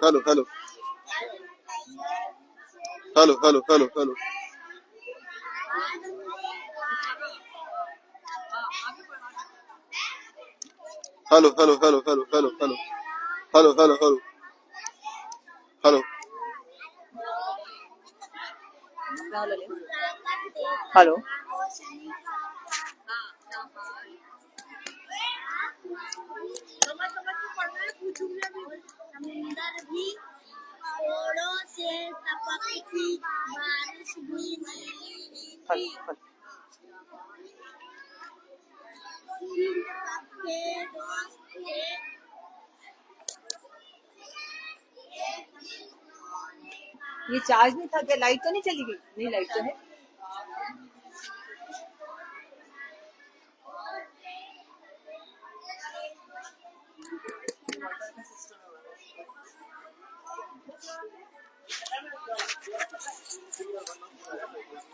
Hello hello hello hello hello hello hello hello hello hello hello hello hello hello hello hello hello समुंदर भी ओड़ों से टपकती, बारिश भी नीली थी, सबके दोस्त थे, ये चार्ज नहीं था क्या? लाइट तो नहीं चली गई? नहीं, लाइट तो है।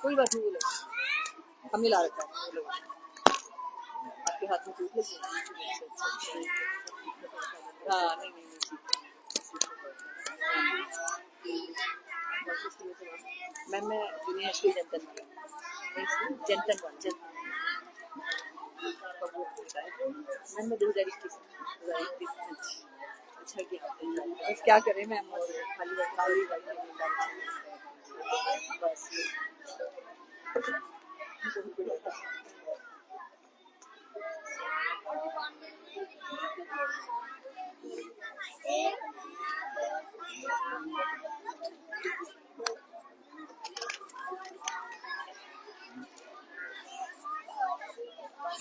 कोई बात नहीं, बोलो हम मिला रखा है, आपके हाथ में टूट लगी। हाँ नहीं नहीं मैम, मैं जूनियर स्कूल जनतन मैम, मैं 2021 अच्छा किया। बस क्या करें मैम, और खाली बस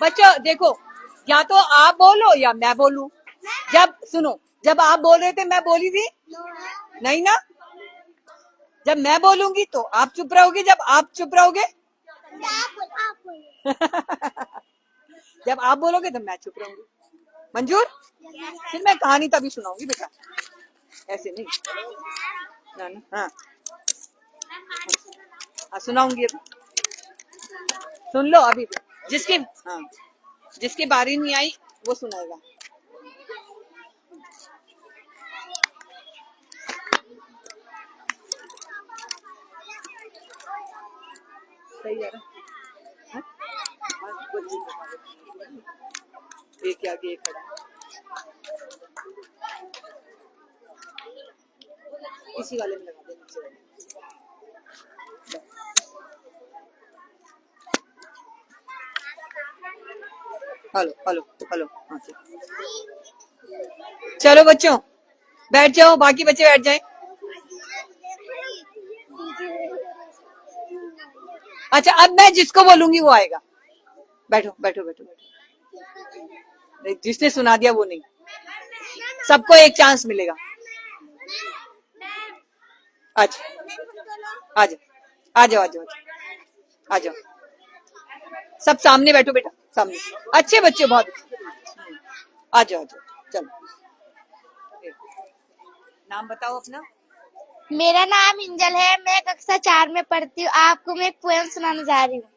बच्चों देखो, या तो आप बोलो या मैं बोलूं। जब सुनो, जब आप बोल रहे थे मैं बोली थी नहीं ना? जब मैं बोलूंगी तो आप चुप रहोगे, जब आप चुप रहोगे जब आप बोलोगे तो मैं चुप रहूंगी। मंजूर? फिर मैं कहानी तभी सुनाऊंगी बेटा, ऐसे नहीं ना ना। हाँ हाँ सुनाऊंगी, अभी सुन लो अभी जिसकी। हाँ जिसके बारी नहीं आई वो सुनाएगा। सही है ना? हाँ? हाँ, बोलिए। एक आगे एक खड़ा, इसी वाले में लगा दे, नीचे वाले। हेलो हेलो हेलो, हाँ जी। चलो बच्चों बैठ जाओ, बाकी बच्चे बैठ जाएं। अच्छा अब मैं जिसको बोलूंगी वो आएगा। बैठो बैठो बैठो बैठो। जिसने सुना दिया वो नहीं, सबको एक चांस मिलेगा। अच्छा आ जाओ आ जाओ आ जाओ आ जाओ, सब सामने बैठो बेटा, सामने। अच्छे बच्चे बहुत, आ जाओ आ जाओ। चलो नाम बताओ अपना। मेरा नाम इंजल है, मैं कक्षा 4 में पढ़ती हूँ। आपको मैं एक पोएम सुनाने जा रही हूँ।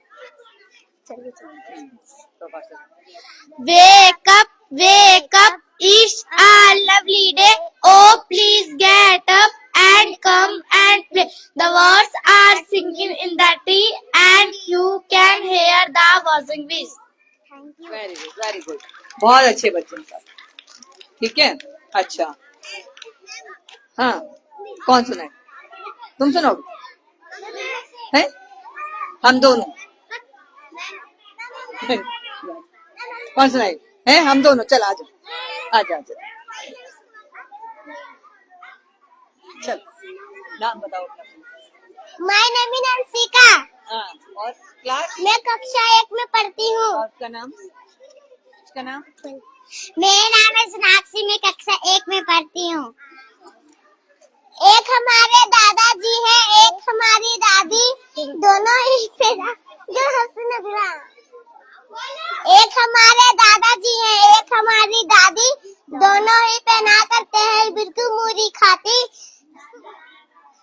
Wake up, it's a lovely day. Oh, please get up and come and play. The birds are singing in the tree and you can hear the buzzing bees. Very good very good, बहुत अच्छे बच्चे सब। ठीक है, अच्छा हाँ, कौन सुनाए? तुम सुनाओगे? हैं? हम दोनों। कौन सुनाए? हैं? हम दोनों। चल आ जाओ आ जाओ आ जाओ। चल नाम बताओ अपना। My name is Ansika. हाँ, और क्लास? मैं कक्षा 1 में पढ़ती हूँ। और उसका नाम? उसका नाम? मेरा नाम है सोनाक्षी, मैं कक्षा 1 में पढ़ती हूँ। एक हमारे दादाजी हैं, एक हमारी दादी, दोनों ही जो हंसने लगा। एक हमारे दादाजी हैं, एक हमारी दादी, दोनों ही पहना करते हैं बिल्कुल मूरी खाती।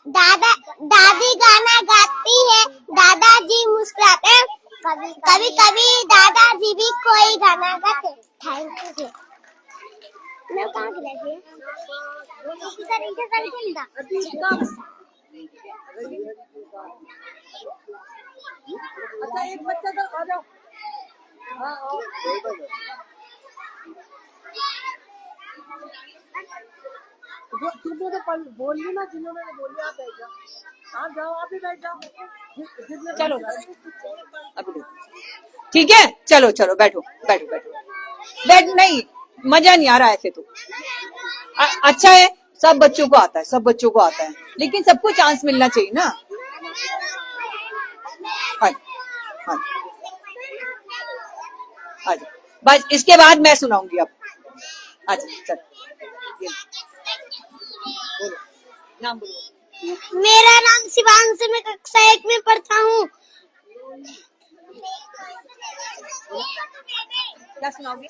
दादी गाना गाती है, दादाजी मुस्कुराते हैं। कभी कभी दादाजी भी कोई गाना गाते। Thank you. मैं कहाँ की लगी? अच्छा एक बच्चा तो आ जाओ। हाँ आओ। तुमने तो बोल ली ना, जिन्होंने बोली आप बैठ जाओ। आप जाओ, आप भी बैठ जाओ। चलो अभी ठीक है, चलो चलो बैठो बैठो बैठो। बैठ नहीं, मजा नहीं आ रहा ऐसे तो। अच्छा है, सब बच्चों को आता है, सब बच्चों को आता है, लेकिन सबको चांस मिलना चाहिए ना। हाँ हाँ अच्छा, बस इसके बाद मैं सुनाऊंगी अब। अच्छा चल बोलो, नाम बोलो। मेरा नाम शिवांश, मैं कक्षा 1 में पढ़ता हूँ। क्या सुनाओगे?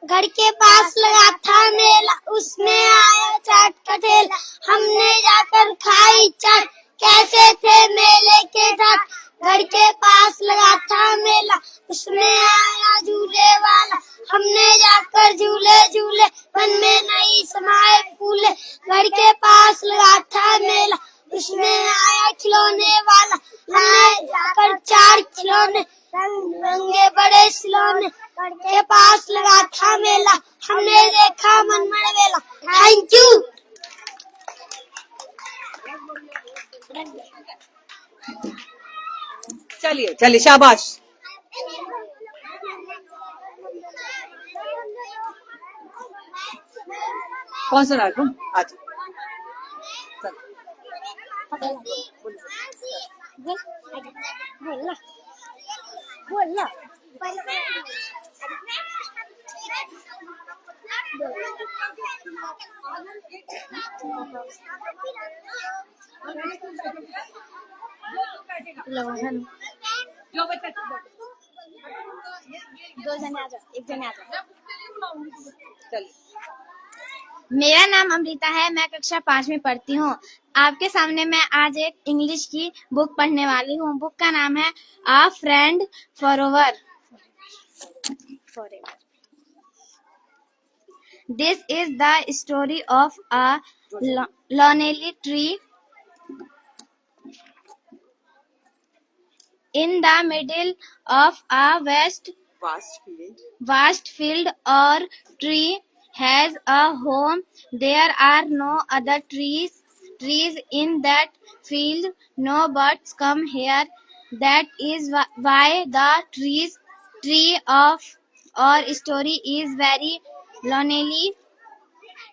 घर के पास लगा था मेला, उसमें आया चाट का ठेला। हमने जाकर खाई चाट, कैसे थे मेले के घाट। घर के पास लगा था मेला, उसमें आया झूले वाला। हमने जाकर झूले झूले, मन में नहीं समाये फूले। घर के पास लगा था मेला, उसमें आया खिलौने वाला। हमने जाकर 4 खिलौने, रंग बिरंगे बड़े खिलौने। घर के पास लगा था मेला, हमने देखा मन में मेला। Thank you. चलिए चलिए शाबाश। कौन सुना है तुम आज? बोलना। जो बच्चा दो जने आ जाओ, एक जने आ जाओ। चलिए। मेरा नाम अमृता है, मैं कक्षा 5 में पढ़ती हूँ। आपके सामने मैं आज एक इंग्लिश की बुक पढ़ने वाली हूँ। बुक का नाम है a friend forever. forever. This is the story of a lonely tree. In the middle of a vast field or tree has a home. There are no other trees in that field. No birds come here. That is why the tree of our story is very lonely.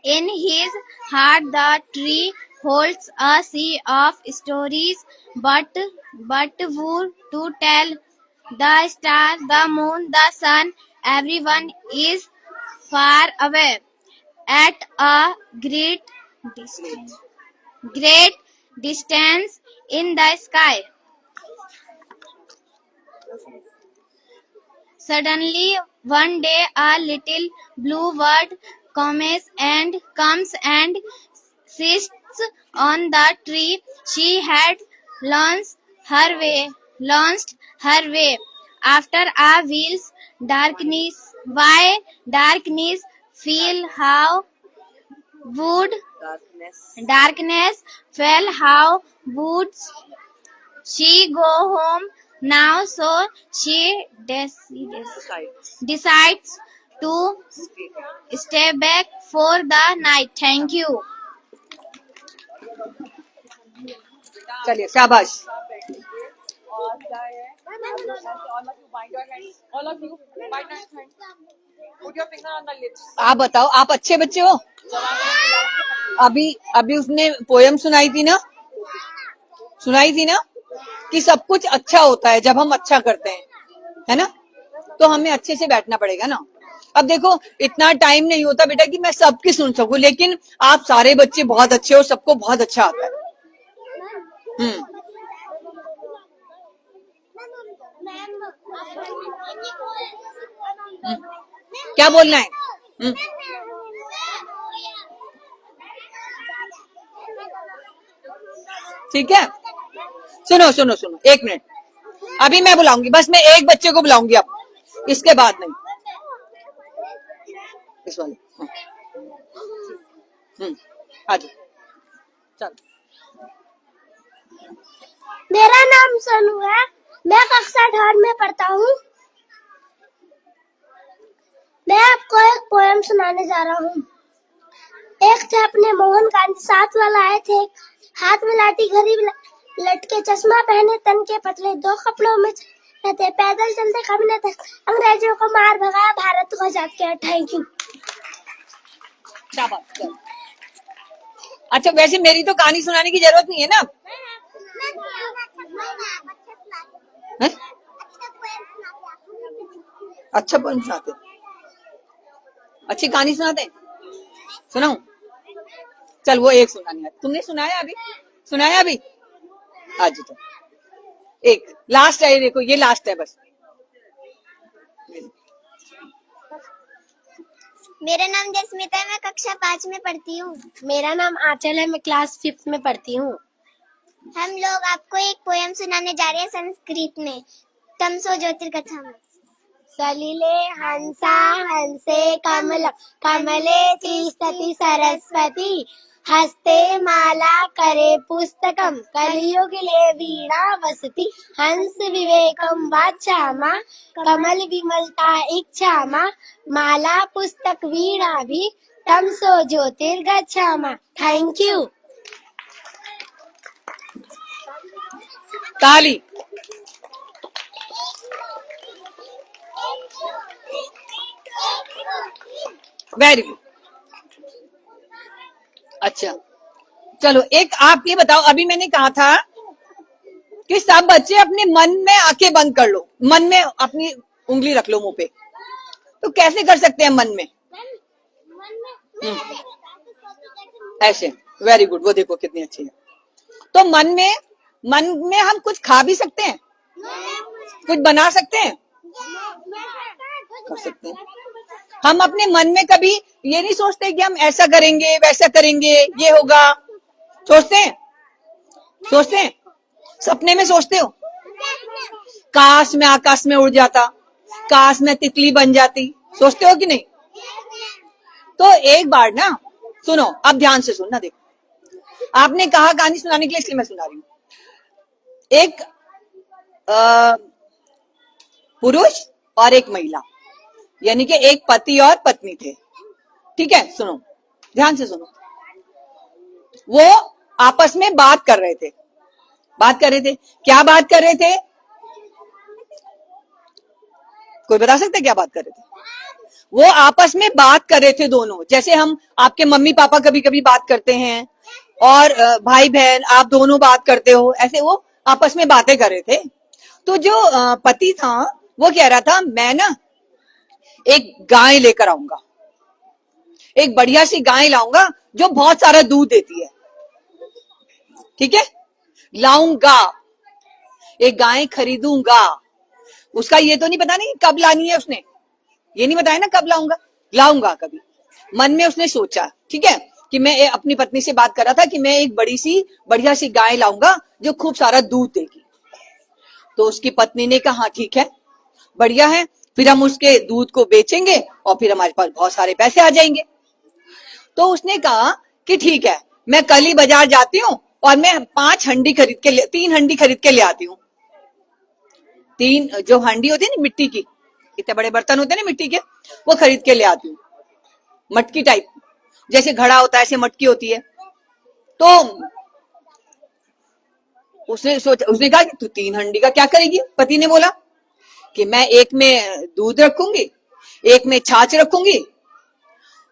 In his heart the tree holds a sea of stories, but who to tell? The star, the moon, the sun, everyone is far away at a great distance in the sky. Suddenly, one day, a little blue bird comes and sits on the tree. She had launched her way after a while's darkness. Why darkness? Feel how would darkness fell how would she go home now? So she decides to stay back for the night. Thank you. चलिए शाबाश। और क्या है? All of you bind your hands. Put your finger on the lips. आप बताओ, आप अच्छे बच्चे हो? अभी उसने पोयम सुनाई थी ना कि सब कुछ अच्छा होता है जब हम अच्छा करते हैं, है ना? तो हमें अच्छे से बैठना पड़ेगा ना। अब देखो, इतना टाइम नहीं होता बेटा कि मैं सबकी सुन सकूं, लेकिन आप सारे बच्चे बहुत अच्छे हो, सबको बहुत अच्छा आता है। क्या बोलना है? ठीक है, सुनो सुनो सुनो, एक मिनट। अभी मैं बुलाऊंगी, बस मैं एक बच्चे को बुलाऊंगी अब, इसके बाद नहीं। इस वाले आ जाओ, चलो। मेरा नाम सोनू है, मैं कक्षा 8 में पढ़ता हूँ। मैं आपको एक पोयम सुनाने जा रहा हूँ। एक थे अपने मोहन गांधी, साथ वाला आए थे, हाथ में लाठी घड़ी लटके, चश्मा पहने, तन के पतले, 2 कपड़ों में रहते, पैदल चलते, कभी न थे, अंग्रेजों को मार भगाया, भारत को आजाद किया। Thank you. अच्छा, वैसे मेरी तो कहानी सुनाने की जरूरत नहीं है ना? है? अच्छा पोयम सुनाते, अच्छी कहानी सुनाते हैं, सुनाऊं? चल, वो एक सुनानी है। तुमने सुनाया अभी? आज तो एक लास्ट है, देखो ये लास्ट है बस। मेरा नाम जसमिता है, मैं कक्षा 5 में पढ़ती हूँ। मेरा नाम आंचल है, मैं क्लास 5 में पढ़ती हूँ। हम लोग आपको एक पोयम सुनाने जा रहे हैं संस्कृत में, तमसो ज्योतिर्गच्छा में। सलिले हंसा हंसे कमल कमले तिष्ठति सरस्वती, हस्ते माला करे पुस्तकम, कलियुगे वीणा वसति। हंस विवेकम वाचामा, कमल विमलता इच्छामा, माला पुस्तक वीणा भी, तमसो ज्योतिर्गच्छामा। Thank you. ताली। Very good. अच्छा, चलो एक आप ये बताओ, अभी मैंने कहा था कि सब बच्चे अपने मन में आंखें बंद कर लो, मन में अपनी उंगली रख लो मुंह पे। तो कैसे कर सकते हैं मन में? ऐसे। वेरी गुड, वो देखो कितनी अच्छी है। तो मन में हम कुछ खा भी सकते हैं, कुछ बना सकते हैं, कर सकते हैं। हम अपने मन में कभी ये नहीं सोचते कि हम ऐसा करेंगे, वैसा करेंगे, ये होगा। सोचते हैं? सपने में सोचते हो? काश मैं आकाश में उड़ जाता, काश मैं तितली बन जाती, सोचते हो कि नहीं? तो एक बार ना सुनो, अब ध्यान से सुनना। देखो, आपने कहा कहानी सुनाने के लिए, इसलिए मैं सुना रही हूं। एक पुरुष और एक महिला, यानी कि एक पति और पत्नी थे। ठीक है, सुनो, ध्यान से सुनो। वो आपस में बात कर रहे थे। क्या बात कर रहे थे? कोई बता सकता है क्या बात कर रहे थे? वो आपस में बात कर रहे थे दोनों, जैसे हम आपके मम्मी पापा कभी कभी बात करते हैं, और भाई बहन आप दोनों बात करते हो, ऐसे वो आपस में बातें कर रहे थे। तो जो पति था वो कह रहा था, मैं ना एक गाय लेकर आऊंगा, एक बढ़िया सी गाय लाऊंगा जो बहुत सारा दूध देती है। ठीक है, लाऊंगा, एक गाय खरीदूंगा। उसका ये तो नहीं पता नहीं कब लानी है, उसने ये नहीं बताया ना कब लाऊंगा, लाऊंगा कभी। मन में उसने सोचा, ठीक है, कि मैं अपनी पत्नी से बात कर रहा था कि मैं एक बड़ी सी बढ़िया सी गाय लाऊंगा जो खूब सारा दूध देगी। तो उसकी पत्नी ने कहा, हाँ ठीक है, बढ़िया है, फिर हम उसके दूध को बेचेंगे और फिर हमारे पास बहुत सारे पैसे आ जाएंगे। तो उसने कहा कि ठीक है, मैं कल ही बाजार जाती हूँ और मैं 3 हंडी खरीद के ले आती हूँ। 3 जो हंडी होती है ना मिट्टी की, इतने बड़े बर्तन होते हैं ना मिट्टी के, वो खरीद के ले आती हूँ। मटकी टाइप, जैसे घड़ा होता है ऐसे मटकी होती है। तो उसने कहा कि तू 3 हंडी का क्या करेगी? पति ने बोला कि मैं एक में दूध रखूंगी, एक में छाछ रखूंगी,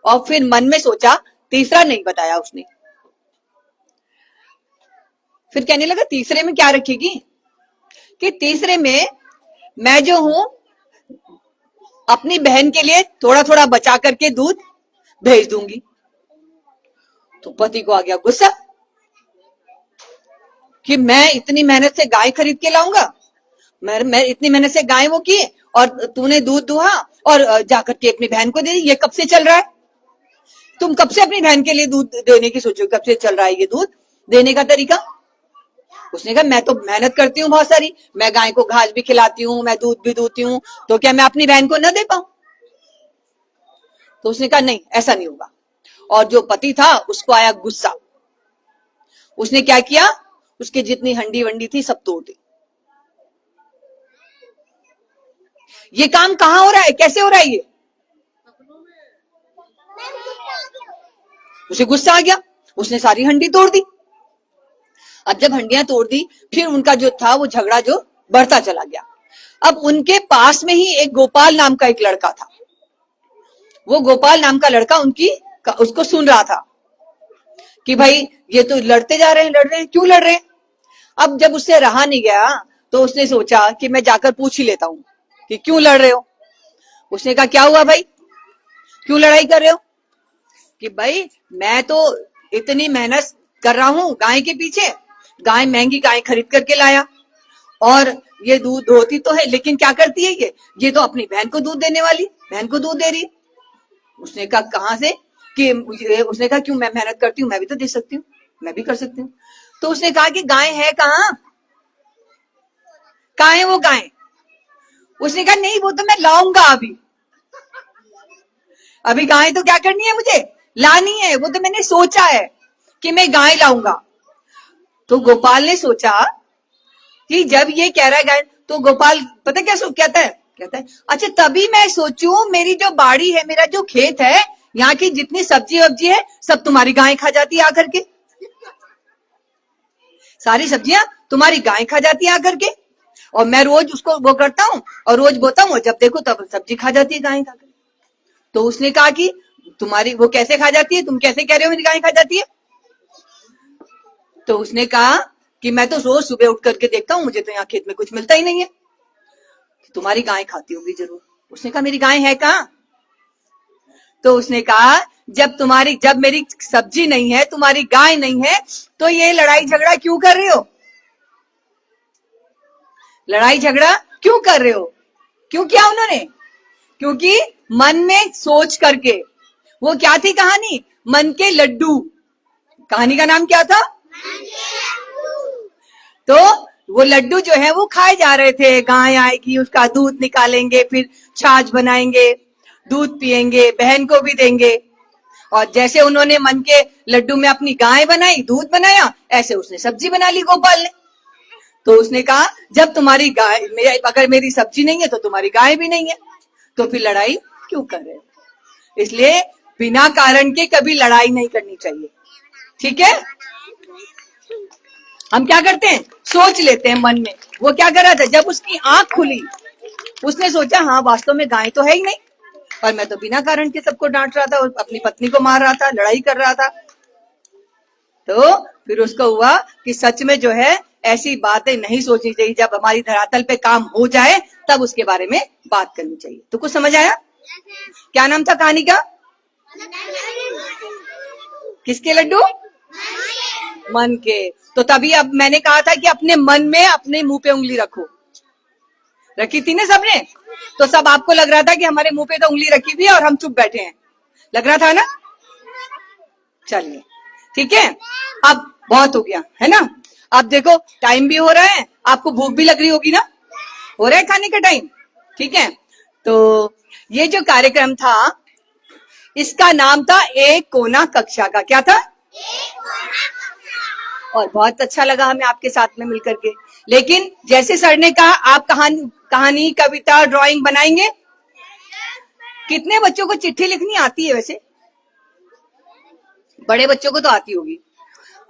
और फिर मन में सोचा, तीसरा नहीं बताया उसने। फिर कहने लगा तीसरे में क्या रखेगी? कि तीसरे में मैं जो हूं अपनी बहन के लिए थोड़ा थोड़ा बचा करके दूध भेज दूंगी। तो पति को आ गया गुस्सा कि मैं इतनी मेहनत से गाय खरीद के लाऊंगा, मैं इतनी मेहनत से गाय वो की, और तूने दूध दुहा और जाकर के अपनी बहन को दे दी। ये कब से चल रहा है? तुम कब से अपनी बहन के लिए दूध देने की सोचो? कब से चल रहा है ये दूध देने का तरीका? उसने कहा मैं तो मेहनत करती हूँ बहुत सारी, मैं गाय को घास भी खिलाती हूँ, मैं दूध भी दूहती हूँ, तो क्या मैं अपनी बहन को न दे पाऊं? तो उसने कहा नहीं, ऐसा नहीं होगा। और जो पति था उसको आया गुस्सा। उसने क्या किया? उसकी जितनी हंडी वंडी थी सब तोड़ दी। ये काम कहां हो रहा है, कैसे हो रहा है ये? उसे गुस्सा आ गया, उसने सारी हंडी तोड़ दी। अब जब हंडियां तोड़ दी, फिर उनका जो था वो झगड़ा जो बढ़ता चला गया। अब उनके पास में ही एक गोपाल नाम का एक लड़का था। वो गोपाल नाम का लड़का उसको सुन रहा था कि भाई ये तो लड़ते जा रहे हैं, क्यों लड़ रहे हैं? अब जब उससे रहा नहीं गया तो उसने सोचा कि मैं जाकर पूछ ही लेता हूं कि क्यों लड़ रहे हो। उसने कहा क्या हुआ भाई, क्यों लड़ाई कर रहे हो? कि भाई मैं तो इतनी मेहनत कर रहा हूं गाय के पीछे, गाय महंगी गाय खरीद करके लाया, और ये दूध होती तो है लेकिन क्या करती है ये तो अपनी बहन को दूध देने वाली, बहन को दूध दे रही। उसने कहा कहां से? कि उसने कहा क्यों, मैं मेहनत करती हूँ, मैं भी तो दे सकती हूँ, मैं भी कर सकती हूँ। तो उसने कहा कि गाय है कहाँ है वो गाय? उसने कहा नहीं, वो तो मैं लाऊंगा अभी गाय तो क्या करनी है, मुझे लानी है, वो तो मैंने सोचा है कि मैं गाय लाऊंगा। तो गोपाल ने सोचा कि जब ये कह रहा है गाय, तो गोपाल पता क्या कहता है, अच्छा तभी मैं सोचूं, मेरी जो बाड़ी है, मेरा जो खेत है, यहाँ की जितनी सब्जी वब्जी है सब तुम्हारी गाय खा जाती है आकर के, सारी सब्जियां तुम्हारी गाय खा जाती है आकर के, और मैं रोज उसको वो करता हूँ और रोज बोता हूँ, जब देखो तब सब्जी खा जाती है गाय खा कर। तो उसने कहा कि तुम्हारी वो कैसे खा जाती है, तुम कैसे कह रहे हो मेरी गाय खा जाती है? तो उसने कहा कि मैं तो रोज सुबह उठ करके देखता हूँ, मुझे तो यहाँ खेत में कुछ मिलता ही नहीं है, तुम्हारी गाय खाती होगी जरूर। उसने कहा मेरी गाय है कहाँ? तो उसने कहा जब मेरी सब्जी नहीं है, तुम्हारी गाय नहीं है, तो ये लड़ाई झगड़ा क्यों कर रहे हो? लड़ाई झगड़ा क्यों कर रहे हो? क्यों किया उन्होंने? क्योंकि मन में सोच करके, वो क्या थी कहानी, मन के लड्डू। कहानी का नाम क्या था? तो वो लड्डू जो है वो खाए जा रहे थे। गाय आएगी, उसका दूध निकालेंगे, फिर छाछ बनाएंगे, दूध पिएंगे, बहन को भी देंगे। और जैसे उन्होंने मन के लड्डू में अपनी गाय बनाई, दूध बनाया, ऐसे उसने सब्जी बना ली गोपाल ने। तो उसने कहा जब तुम्हारी गाय, अगर मेरी सब्जी नहीं है तो तुम्हारी गाय भी नहीं है, तो फिर लड़ाई क्यों कर रहे हो? इसलिए बिना कारण के कभी लड़ाई नहीं करनी चाहिए, ठीक है। हम क्या करते हैं, सोच लेते हैं मन में। वो क्या कर रहा था, जब उसकी आंख खुली उसने सोचा हाँ वास्तव में गाय तो है ही नहीं, और मैं तो बिना कारण के सबको डांट रहा था और अपनी पत्नी को मार रहा था, लड़ाई कर रहा था। तो फिर उसको हुआ कि सच में जो है ऐसी बातें नहीं सोचनी चाहिए। जब हमारी धरातल पे काम हो जाए तब उसके बारे में बात करनी चाहिए। तो कुछ समझ आया? क्या नाम था कहानी का? किसके लड्डू? मन के। तो तभी अब मैंने कहा था कि अपने मन में अपने मुंह पे उंगली रखो। रखी थी ना सबने? तो सब आपको लग रहा था कि हमारे मुंह पे तो उंगली रखी हुई है और हम चुप बैठे हैं, लग रहा था ना? चलिए ठीक है, अब बहुत हो गया है ना। अब देखो टाइम भी हो रहा है, आपको भूख भी लग रही होगी ना, हो रहा है खाने का टाइम, ठीक है। तो ये जो कार्यक्रम था इसका नाम था एक कोना कक्षा का। क्या था? और बहुत अच्छा लगा हमें आपके साथ में मिलकर के। लेकिन जैसे सर ने कहा आप कहानी कविता ड्राइंग बनाएंगे। कितने बच्चों को चिट्ठी लिखनी आती है? वैसे बड़े बच्चों को तो आती होगी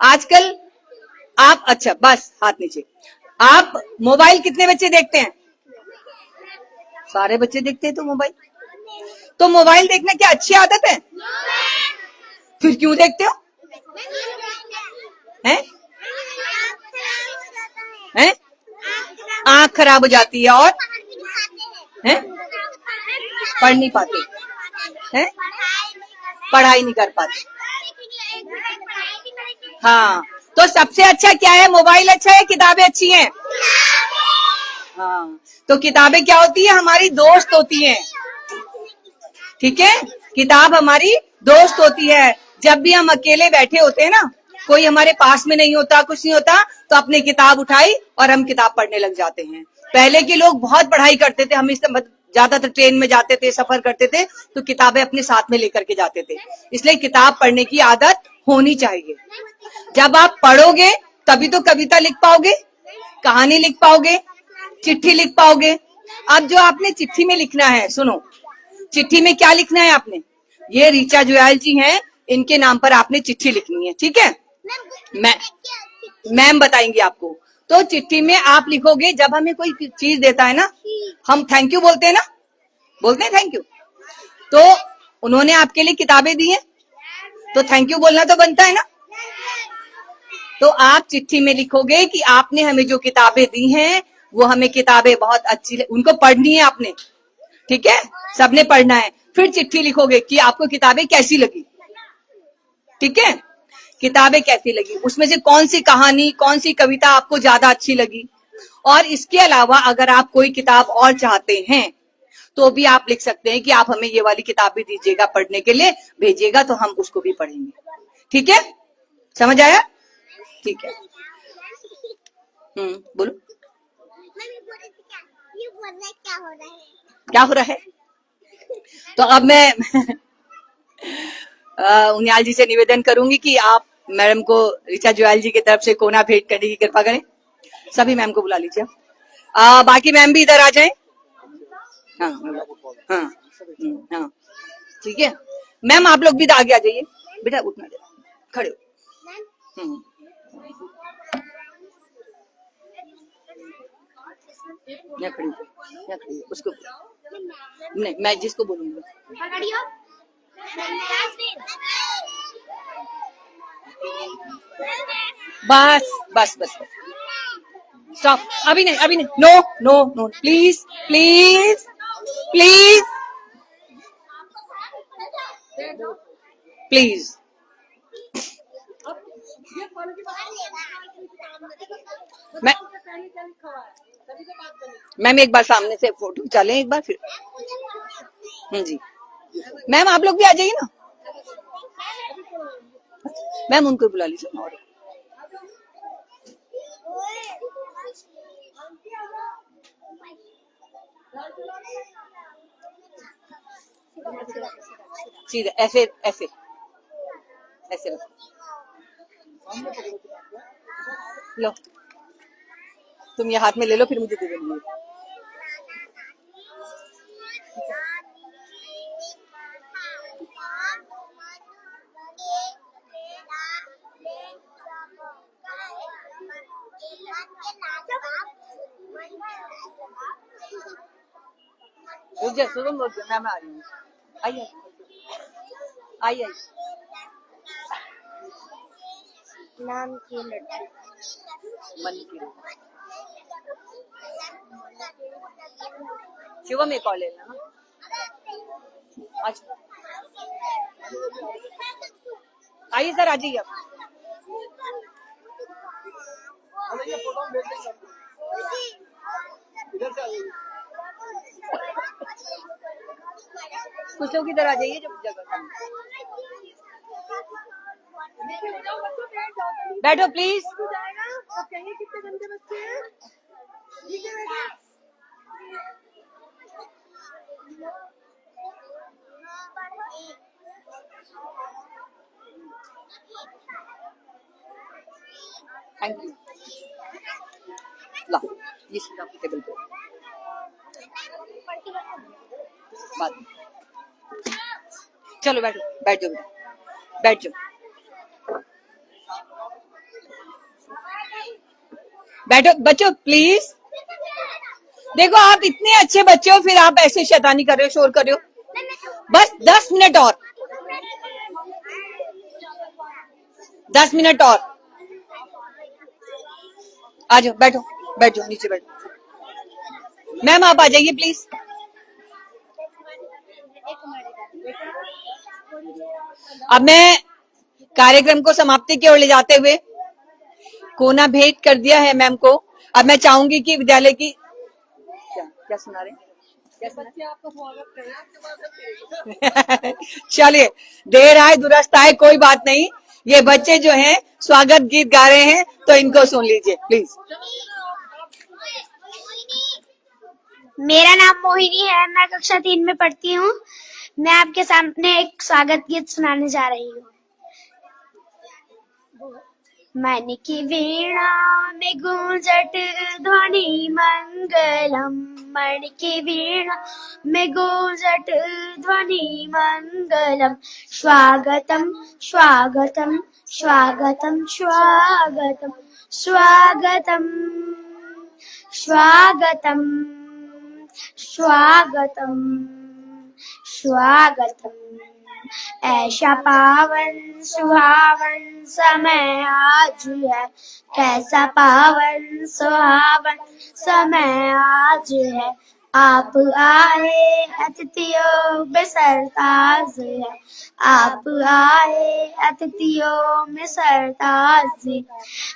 आजकल। आप अच्छा बस हाथ नीचे। आप मोबाइल कितने बच्चे देखते हैं? सारे बच्चे देखते हैं। तो मोबाइल देखना क्या अच्छी आदत है? फिर क्यों देखते हो? हैं? हैं? आंख खराब हो जाती है और हैं? पढ़ नहीं पाते हैं, पढ़ाई नहीं कर पाते। हाँ, तो सबसे अच्छा क्या है, मोबाइल अच्छा है, किताबें अच्छी हैं? हाँ, तो किताबें क्या होती है, हमारी दोस्त होती हैं, ठीक है। किताब हमारी दोस्त होती है। जब भी हम अकेले बैठे होते हैं ना, कोई हमारे पास में नहीं होता, कुछ नहीं होता, तो अपनी किताब उठाई और हम किताब पढ़ने लग जाते हैं। पहले के लोग बहुत पढ़ाई करते थे, हम इससे ज्यादातर ट्रेन में जाते थे, सफर करते थे, तो किताबें अपने साथ में लेकर के जाते थे। इसलिए किताब पढ़ने की आदत होनी चाहिए। जब आप पढ़ोगे तभी तो कविता लिख पाओगे, कहानी लिख पाओगे, चिट्ठी लिख पाओगे। अब जो आपने चिट्ठी में लिखना है, सुनो, चिट्ठी में क्या लिखना है आपने, ये ऋचा जुयाल जी हैं, इनके नाम पर आपने चिट्ठी लिखनी है, ठीक है। मैम बताएंगी आपको। तो चिट्ठी में आप लिखोगे, जब हमें कोई चीज देता है ना, हम थैंक यू बोलते हैं ना, बोलते हैं थैंक यू। तो उन्होंने आपके लिए किताबें दी हैं, तो थैंक यू बोलना तो बनता है ना। तो आप चिट्ठी में लिखोगे कि आपने हमें जो किताबें दी हैं वो हमें किताबें बहुत अच्छी, उनको पढ़नी है आपने, ठीक है, सबने पढ़ना है। फिर चिट्ठी लिखोगे कि आपको किताबें कैसी लगी, ठीक है, किताबें कैसी लगी, उसमें से कौन सी कहानी, कौन सी कविता आपको ज्यादा अच्छी लगी। और इसके अलावा अगर आप कोई किताब और चाहते हैं तो भी आप लिख सकते हैं कि आप हमें ये वाली किताब भी दीजिएगा, पढ़ने के लिए भेजिएगा, तो हम उसको भी पढ़ेंगे, ठीक है। समझ आया? ठीक है। बोलो क्या हो रहा है। तो अब मैं उनियाल जी से निवेदन करूंगी कि आप मैडम को ऋचा जुयाल जी की तरफ से कोना भेंट करने की कृपा करें। सभी मैम को बुला लीजिए। बाकी मैम भी इधर आ जाएं। हाँ हाँ हाँ, ठीक है। मैम आप लोग भी आगे आ जाइए, बेटा उठना दे, खड़े हो। यहाँ खड़ी उसको नहीं, मैं जिसको बोलूंगा। बस बस बस बस, स्टॉप, अभी नहीं, no no no, please please please please. Ma'am एक बार सामने से फोटो चलें एक बार फिर। जी मैम आप लोग भी आ जाइए ना, मैम उनको बुला लीजिए। और सीधा ऐसे ऐसे ऐसे रखो। लो तुम ये हाथ में ले लो, फिर मुझे दे देंगे। रुक जा शुभम, रुक जा, मैं आ रही हूँ। आइए आइए। नाम की लड़की मन की शिवम एक और ले लेना। अच्छा आइए सर, आ जाइए आप। कुछ लोग इधर आ जाइए जब जगह। बैठो प्लीज। कितने गंदे बच्चे हैं। ठीक है बेटा। Thank you. ला ये सीधा टेबल पे बात। चलो बैठो, बैठ जाओ बेटा, बैठ जाओ, बैठो बच्चों प्लीज। देखो आप इतने अच्छे बच्चे हो, फिर आप ऐसे शैतानी कर रहे हो, शोर कर रहे हो। बस 10 मिनट और, 10 मिनट और। आ जाओ, बैठो बैठो, नीचे बैठो। मैम आप आ जाइए प्लीज। अब मैं कार्यक्रम को समाप्ति की ओर ले जाते हुए कोना भेंट कर दिया है मैम को। अब मैं चाहूंगी कि विद्यालय की क्या क्या सुना रहे हैं? क्या सुना? बच्चे आपका स्वागत करें, आपके पास चलिए, देर आए दुरुस्त आए, कोई बात नहीं। ये बच्चे जो हैं स्वागत गीत गा रहे हैं, तो इनको सुन लीजिए प्लीज। मेरा नाम मोहिनी है, मैं कक्षा 3 में पढ़ती हूँ। मैं आपके सामने एक स्वागत गीत सुनाने जा रही हूँ। मन की वीणा में गूंजट ध्वनि मंगलम, मन की वीणा में गूंजट ध्वनि मंगलम। स्वागतम स्वागतम स्वागतम स्वागतम स्वागतम स्वागतम स्वागतम स्वागतम। ऐसा पावन सुहावन समय आज है, कैसा पावन सुहावन समय आज है। आप आए अतिथियों में सरताज है, आप आए अतिथियों में सरताज है।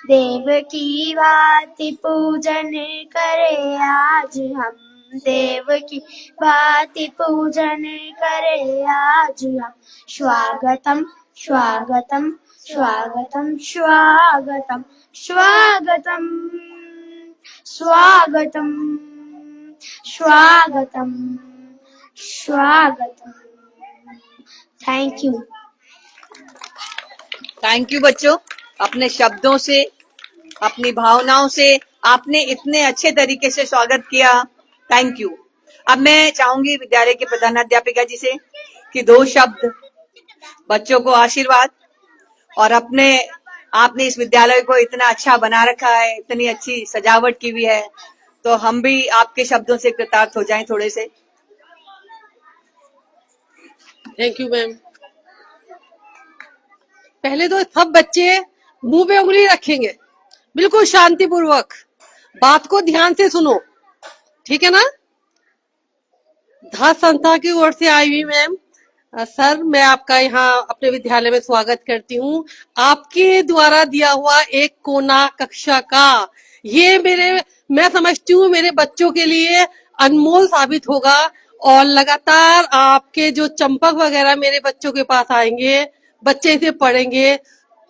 देव की भांति पूजन करे आज हम, देव की भांति पूजन करे आज हम। स्वागतम स्वागतम स्वागतम स्वागतम स्वागतम स्वागतम स्वागतम स्वागतम। Thank you. थैंक यू बच्चों, अपने शब्दों से, अपनी भावनाओं से आपने इतने अच्छे तरीके से स्वागत किया। Thank you. अब मैं चाहूंगी विद्यालय के प्रधानाध्यापिका जी से कि 2 शब्द बच्चों को आशीर्वाद, और आपने इस विद्यालय को इतना अच्छा बना रखा है, इतनी अच्छी सजावट की हुई है, तो हम भी आपके शब्दों से कृतार्थ हो जाएं थोड़े से। Thank you ma'am. पहले तो सब बच्चे मुंह पे उंगली रखेंगे, बिल्कुल शांतिपूर्वक, बात को ध्यान से सुनो, ठीक है ना। धात संस्था की ओर से आई हुई मैम सर, मैं आपका यहाँ अपने विद्यालय में स्वागत करती हूँ। आपके द्वारा दिया हुआ एक कोना कक्षा का ये मैं समझती हूँ मेरे बच्चों के लिए अनमोल साबित होगा, और लगातार आपके जो चंपक वगैरह मेरे बच्चों के पास आएंगे, बच्चे इसे पढ़ेंगे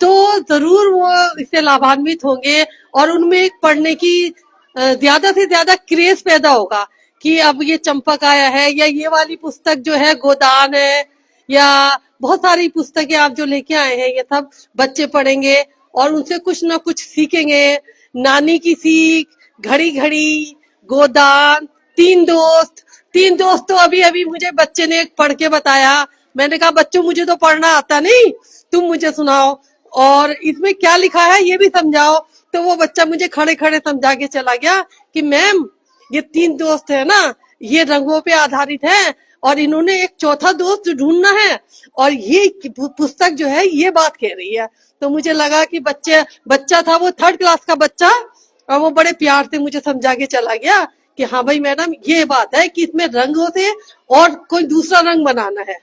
तो जरूर वो इससे लाभान्वित होंगे, और उनमें एक पढ़ने की ज्यादा से ज्यादा क्रेज पैदा होगा कि अब ये चंपक आया है, या ये वाली पुस्तक जो है गोदान है, या बहुत सारी पुस्तकें आप जो लेके आए हैं, ये सब बच्चे पढ़ेंगे और उनसे कुछ ना कुछ सीखेंगे। नानी की सीख, घड़ी घड़ी, गोदान, तीन दोस्त तो अभी अभी मुझे बच्चे ने पढ़ के बताया। मैंने कहा बच्चों मुझे तो पढ़ना आता नहीं, तुम मुझे सुनाओ और इसमें क्या लिखा है ये भी समझाओ। तो वो बच्चा मुझे खड़े खड़े समझा के चला गया कि मैम ये तीन दोस्त है ना, ये रंगों पे आधारित है और इन्होंने एक चौथा दोस्त ढूंढना है और ये पुस्तक जो है ये बात कह रही है। तो मुझे लगा कि बच्चा था वो 3rd क्लास का बच्चा, और वो बड़े प्यार से मुझे समझा के चला गया कि हाँ भाई मैडम ये बात है कि इसमें रंगों से और कोई दूसरा रंग बनाना है।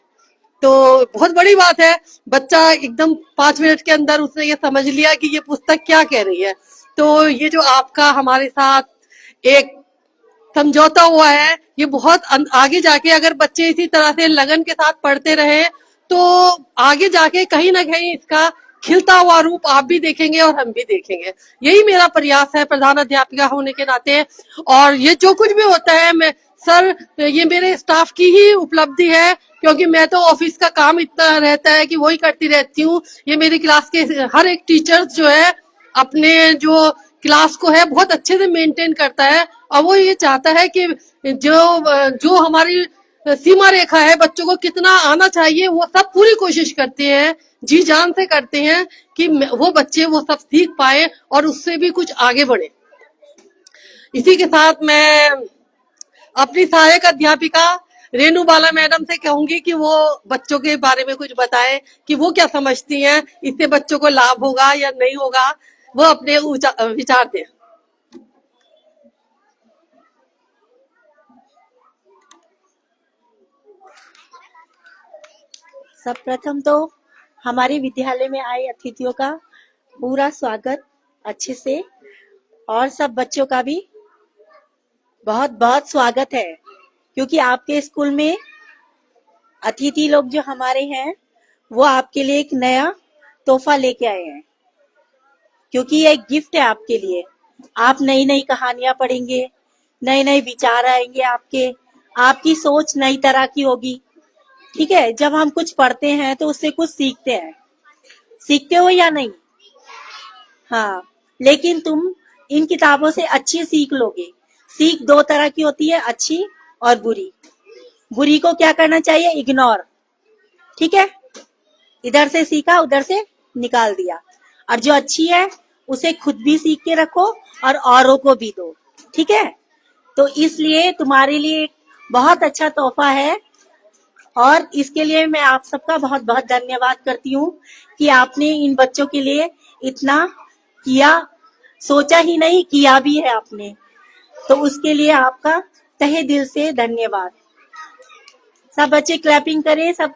तो बहुत बड़ी बात है, बच्चा एकदम 5 मिनट के अंदर उसने ये समझ लिया कि ये पुस्तक क्या कह रही है। तो ये जो आपका हमारे साथ एक समझौता हुआ है, ये बहुत आगे जाके अगर बच्चे इसी तरह से लगन के साथ पढ़ते रहे तो आगे जाके कहीं ना कहीं इसका खिलता हुआ रूप आप भी देखेंगे और हम भी देखेंगे। यही मेरा प्रयास है प्रधान अध्यापिका होने के नाते। और ये जो कुछ भी होता है मैं सर, ये मेरे स्टाफ की ही उपलब्धि है, क्योंकि मैं तो ऑफिस का काम इतना रहता है कि वही करती रहती हूँ। ये मेरी क्लास के हर एक टीचर्स जो है अपने जो क्लास को है बहुत अच्छे से मेंटेन करता है, और वो ये चाहता है कि जो हमारी सीमा रेखा है बच्चों को कितना आना चाहिए वो सब पूरी कोशिश करते हैं, जी जान से करते हैं कि वो बच्चे वो सब सीख पाए और उससे भी कुछ आगे बढ़े। इसी के साथ मैं अपनी सहायक अध्यापिका रेणु बाला मैडम से कहूंगी कि वो बच्चों के बारे में कुछ बताएं कि वो क्या समझती हैं, इससे बच्चों को लाभ होगा या नहीं होगा, वो अपने विचार दें। सब प्रथम तो हमारे विद्यालय में आए अतिथियों का पूरा स्वागत अच्छे से, और सब बच्चों का भी बहुत बहुत स्वागत है, क्योंकि आपके स्कूल में अतिथि लोग जो हमारे हैं वो आपके लिए एक नया तोहफा लेके आए हैं, क्योंकि ये एक गिफ्ट है आपके लिए। आप नई नई कहानियां पढ़ेंगे, नए नए विचार आएंगे, आपकी सोच नई तरह की होगी। ठीक है, जब हम कुछ पढ़ते हैं तो उससे कुछ सीखते हैं, सीखते हो या नहीं? हाँ, लेकिन तुम इन किताबों से अच्छी सीख लोगे। सीख 2 तरह की होती है, अच्छी और बुरी। बुरी को क्या करना चाहिए? इग्नोर। ठीक है, इधर से सीखा उधर से निकाल दिया। और जो अच्छी है उसे खुद भी सीख के रखो और औरों को भी दो। ठीक है, तो इसलिए तुम्हारे लिए बहुत अच्छा तोहफा है, और इसके लिए मैं आप सबका बहुत बहुत धन्यवाद करती हूँ कि आपने इन बच्चों के लिए इतना किया, सोचा ही नहीं किया भी है आपने, तो उसके लिए आपका तहे दिल से धन्यवाद। सब बच्चे क्लैपिंग करें, सब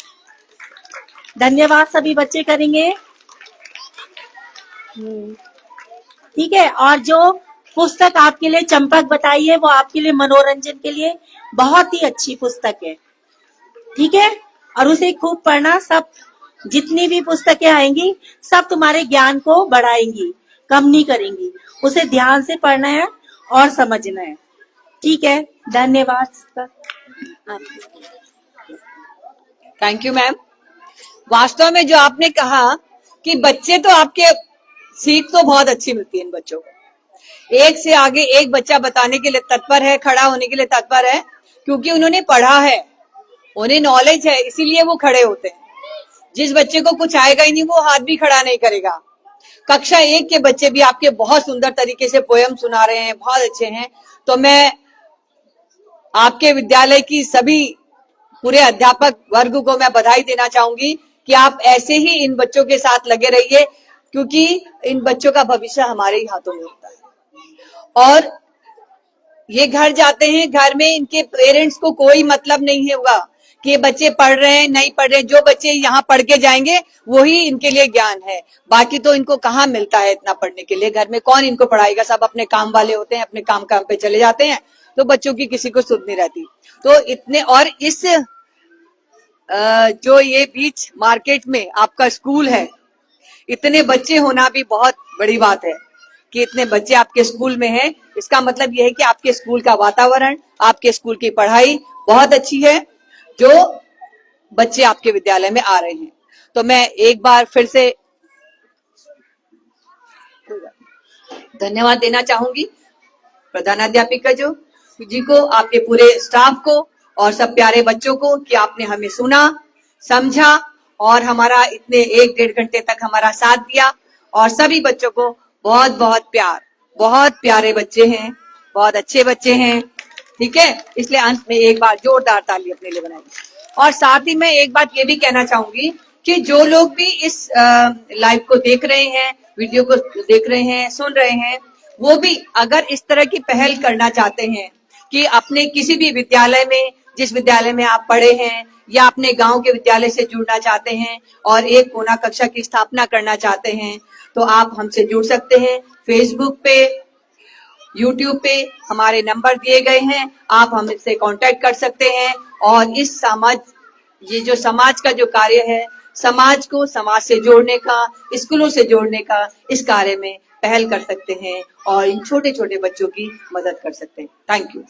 धन्यवाद सभी बच्चे करेंगे। ठीक है, और जो पुस्तक आपके लिए चंपक बताई है वो आपके लिए मनोरंजन के लिए बहुत ही अच्छी पुस्तक है। ठीक है, और उसे खूब पढ़ना। सब जितनी भी पुस्तकें आएंगी सब तुम्हारे ज्ञान को बढ़ाएंगी, कम नहीं करेंगी। उसे ध्यान से पढ़ना है और समझना है। ठीक है, धन्यवाद। Thank you ma'am. वास्तव में जो आपने कहा कि बच्चे तो आपके सीख तो बहुत अच्छी मिलती है इन बच्चों को। एक से आगे एक बच्चा बताने के लिए तत्पर है, खड़ा होने के लिए तत्पर है, क्योंकि उन्होंने पढ़ा है, उन्हें नॉलेज है, इसीलिए वो खड़े होते हैं। जिस बच्चे को कुछ आएगा ही नहीं वो हाथ भी खड़ा नहीं करेगा। कक्षा 1 के बच्चे भी आपके बहुत सुंदर तरीके से पोयम सुना रहे हैं, बहुत अच्छे हैं। तो मैं आपके विद्यालय की सभी पूरे अध्यापक वर्ग को मैं बधाई देना चाहूंगी कि आप ऐसे ही इन बच्चों के साथ लगे रहिए, क्योंकि इन बच्चों का भविष्य हमारे ही हाथों में होता है। और ये घर जाते हैं, घर में इनके पेरेंट्स को कोई मतलब नहीं होगा कि बच्चे पढ़ रहे हैं नहीं पढ़ रहे। जो बच्चे यहाँ पढ़ के जाएंगे वही इनके लिए ज्ञान है, बाकी तो इनको कहाँ मिलता है इतना पढ़ने के लिए। घर में कौन इनको पढ़ाएगा? सब अपने काम वाले होते हैं, अपने काम पे चले जाते हैं, तो बच्चों की किसी को सुध नहीं रहती। तो इतने, और इस जो ये बीच मार्केट में आपका स्कूल है, इतने बच्चे होना भी बहुत बड़ी बात है कि इतने बच्चे आपके स्कूल में हैं। इसका मतलब यह है कि आपके स्कूल का वातावरण, आपके स्कूल की पढ़ाई बहुत अच्छी है, जो बच्चे आपके विद्यालय में आ रहे हैं। तो मैं एक बार फिर से धन्यवाद देना चाहूंगी प्रधानाध्यापिका जी को, आपके पूरे स्टाफ को और सब प्यारे बच्चों को कि आपने हमें सुना, समझा और हमारा इतने 1-1.5 घंटे तक हमारा साथ दिया। और सभी बच्चों को बहुत बहुत प्यार, बहुत प्यारे बच्चे हैं, बहुत अच्छे बच्चे हैं, ठीक है। इसलिए अंत में एक बार जोरदार ताली अपने लिए बनाइए। और साथ ही मैं एक बात ये भी कहना चाहूंगी कि जो लोग भी इस लाइव को देख रहे हैं, वीडियो को देख रहे हैं, सुन रहे हैं, वो भी अगर इस तरह की पहल करना चाहते हैं कि अपने किसी भी विद्यालय में, जिस विद्यालय में आप पढ़े हैं या अपने गांव के विद्यालय से जुड़ना चाहते हैं और एक कोना कक्षा की स्थापना करना चाहते हैं, तो आप हमसे जुड़ सकते हैं। फेसबुक पे, यूट्यूब पे हमारे नंबर दिए गए हैं, आप हमसे कांटेक्ट कर सकते हैं और इस ये जो समाज का जो कार्य है, समाज को समाज से जोड़ने का, स्कूलों से जोड़ने का, इस कार्य में पहल कर सकते हैं और इन छोटे छोटे बच्चों की मदद कर सकते हैं। Thank you.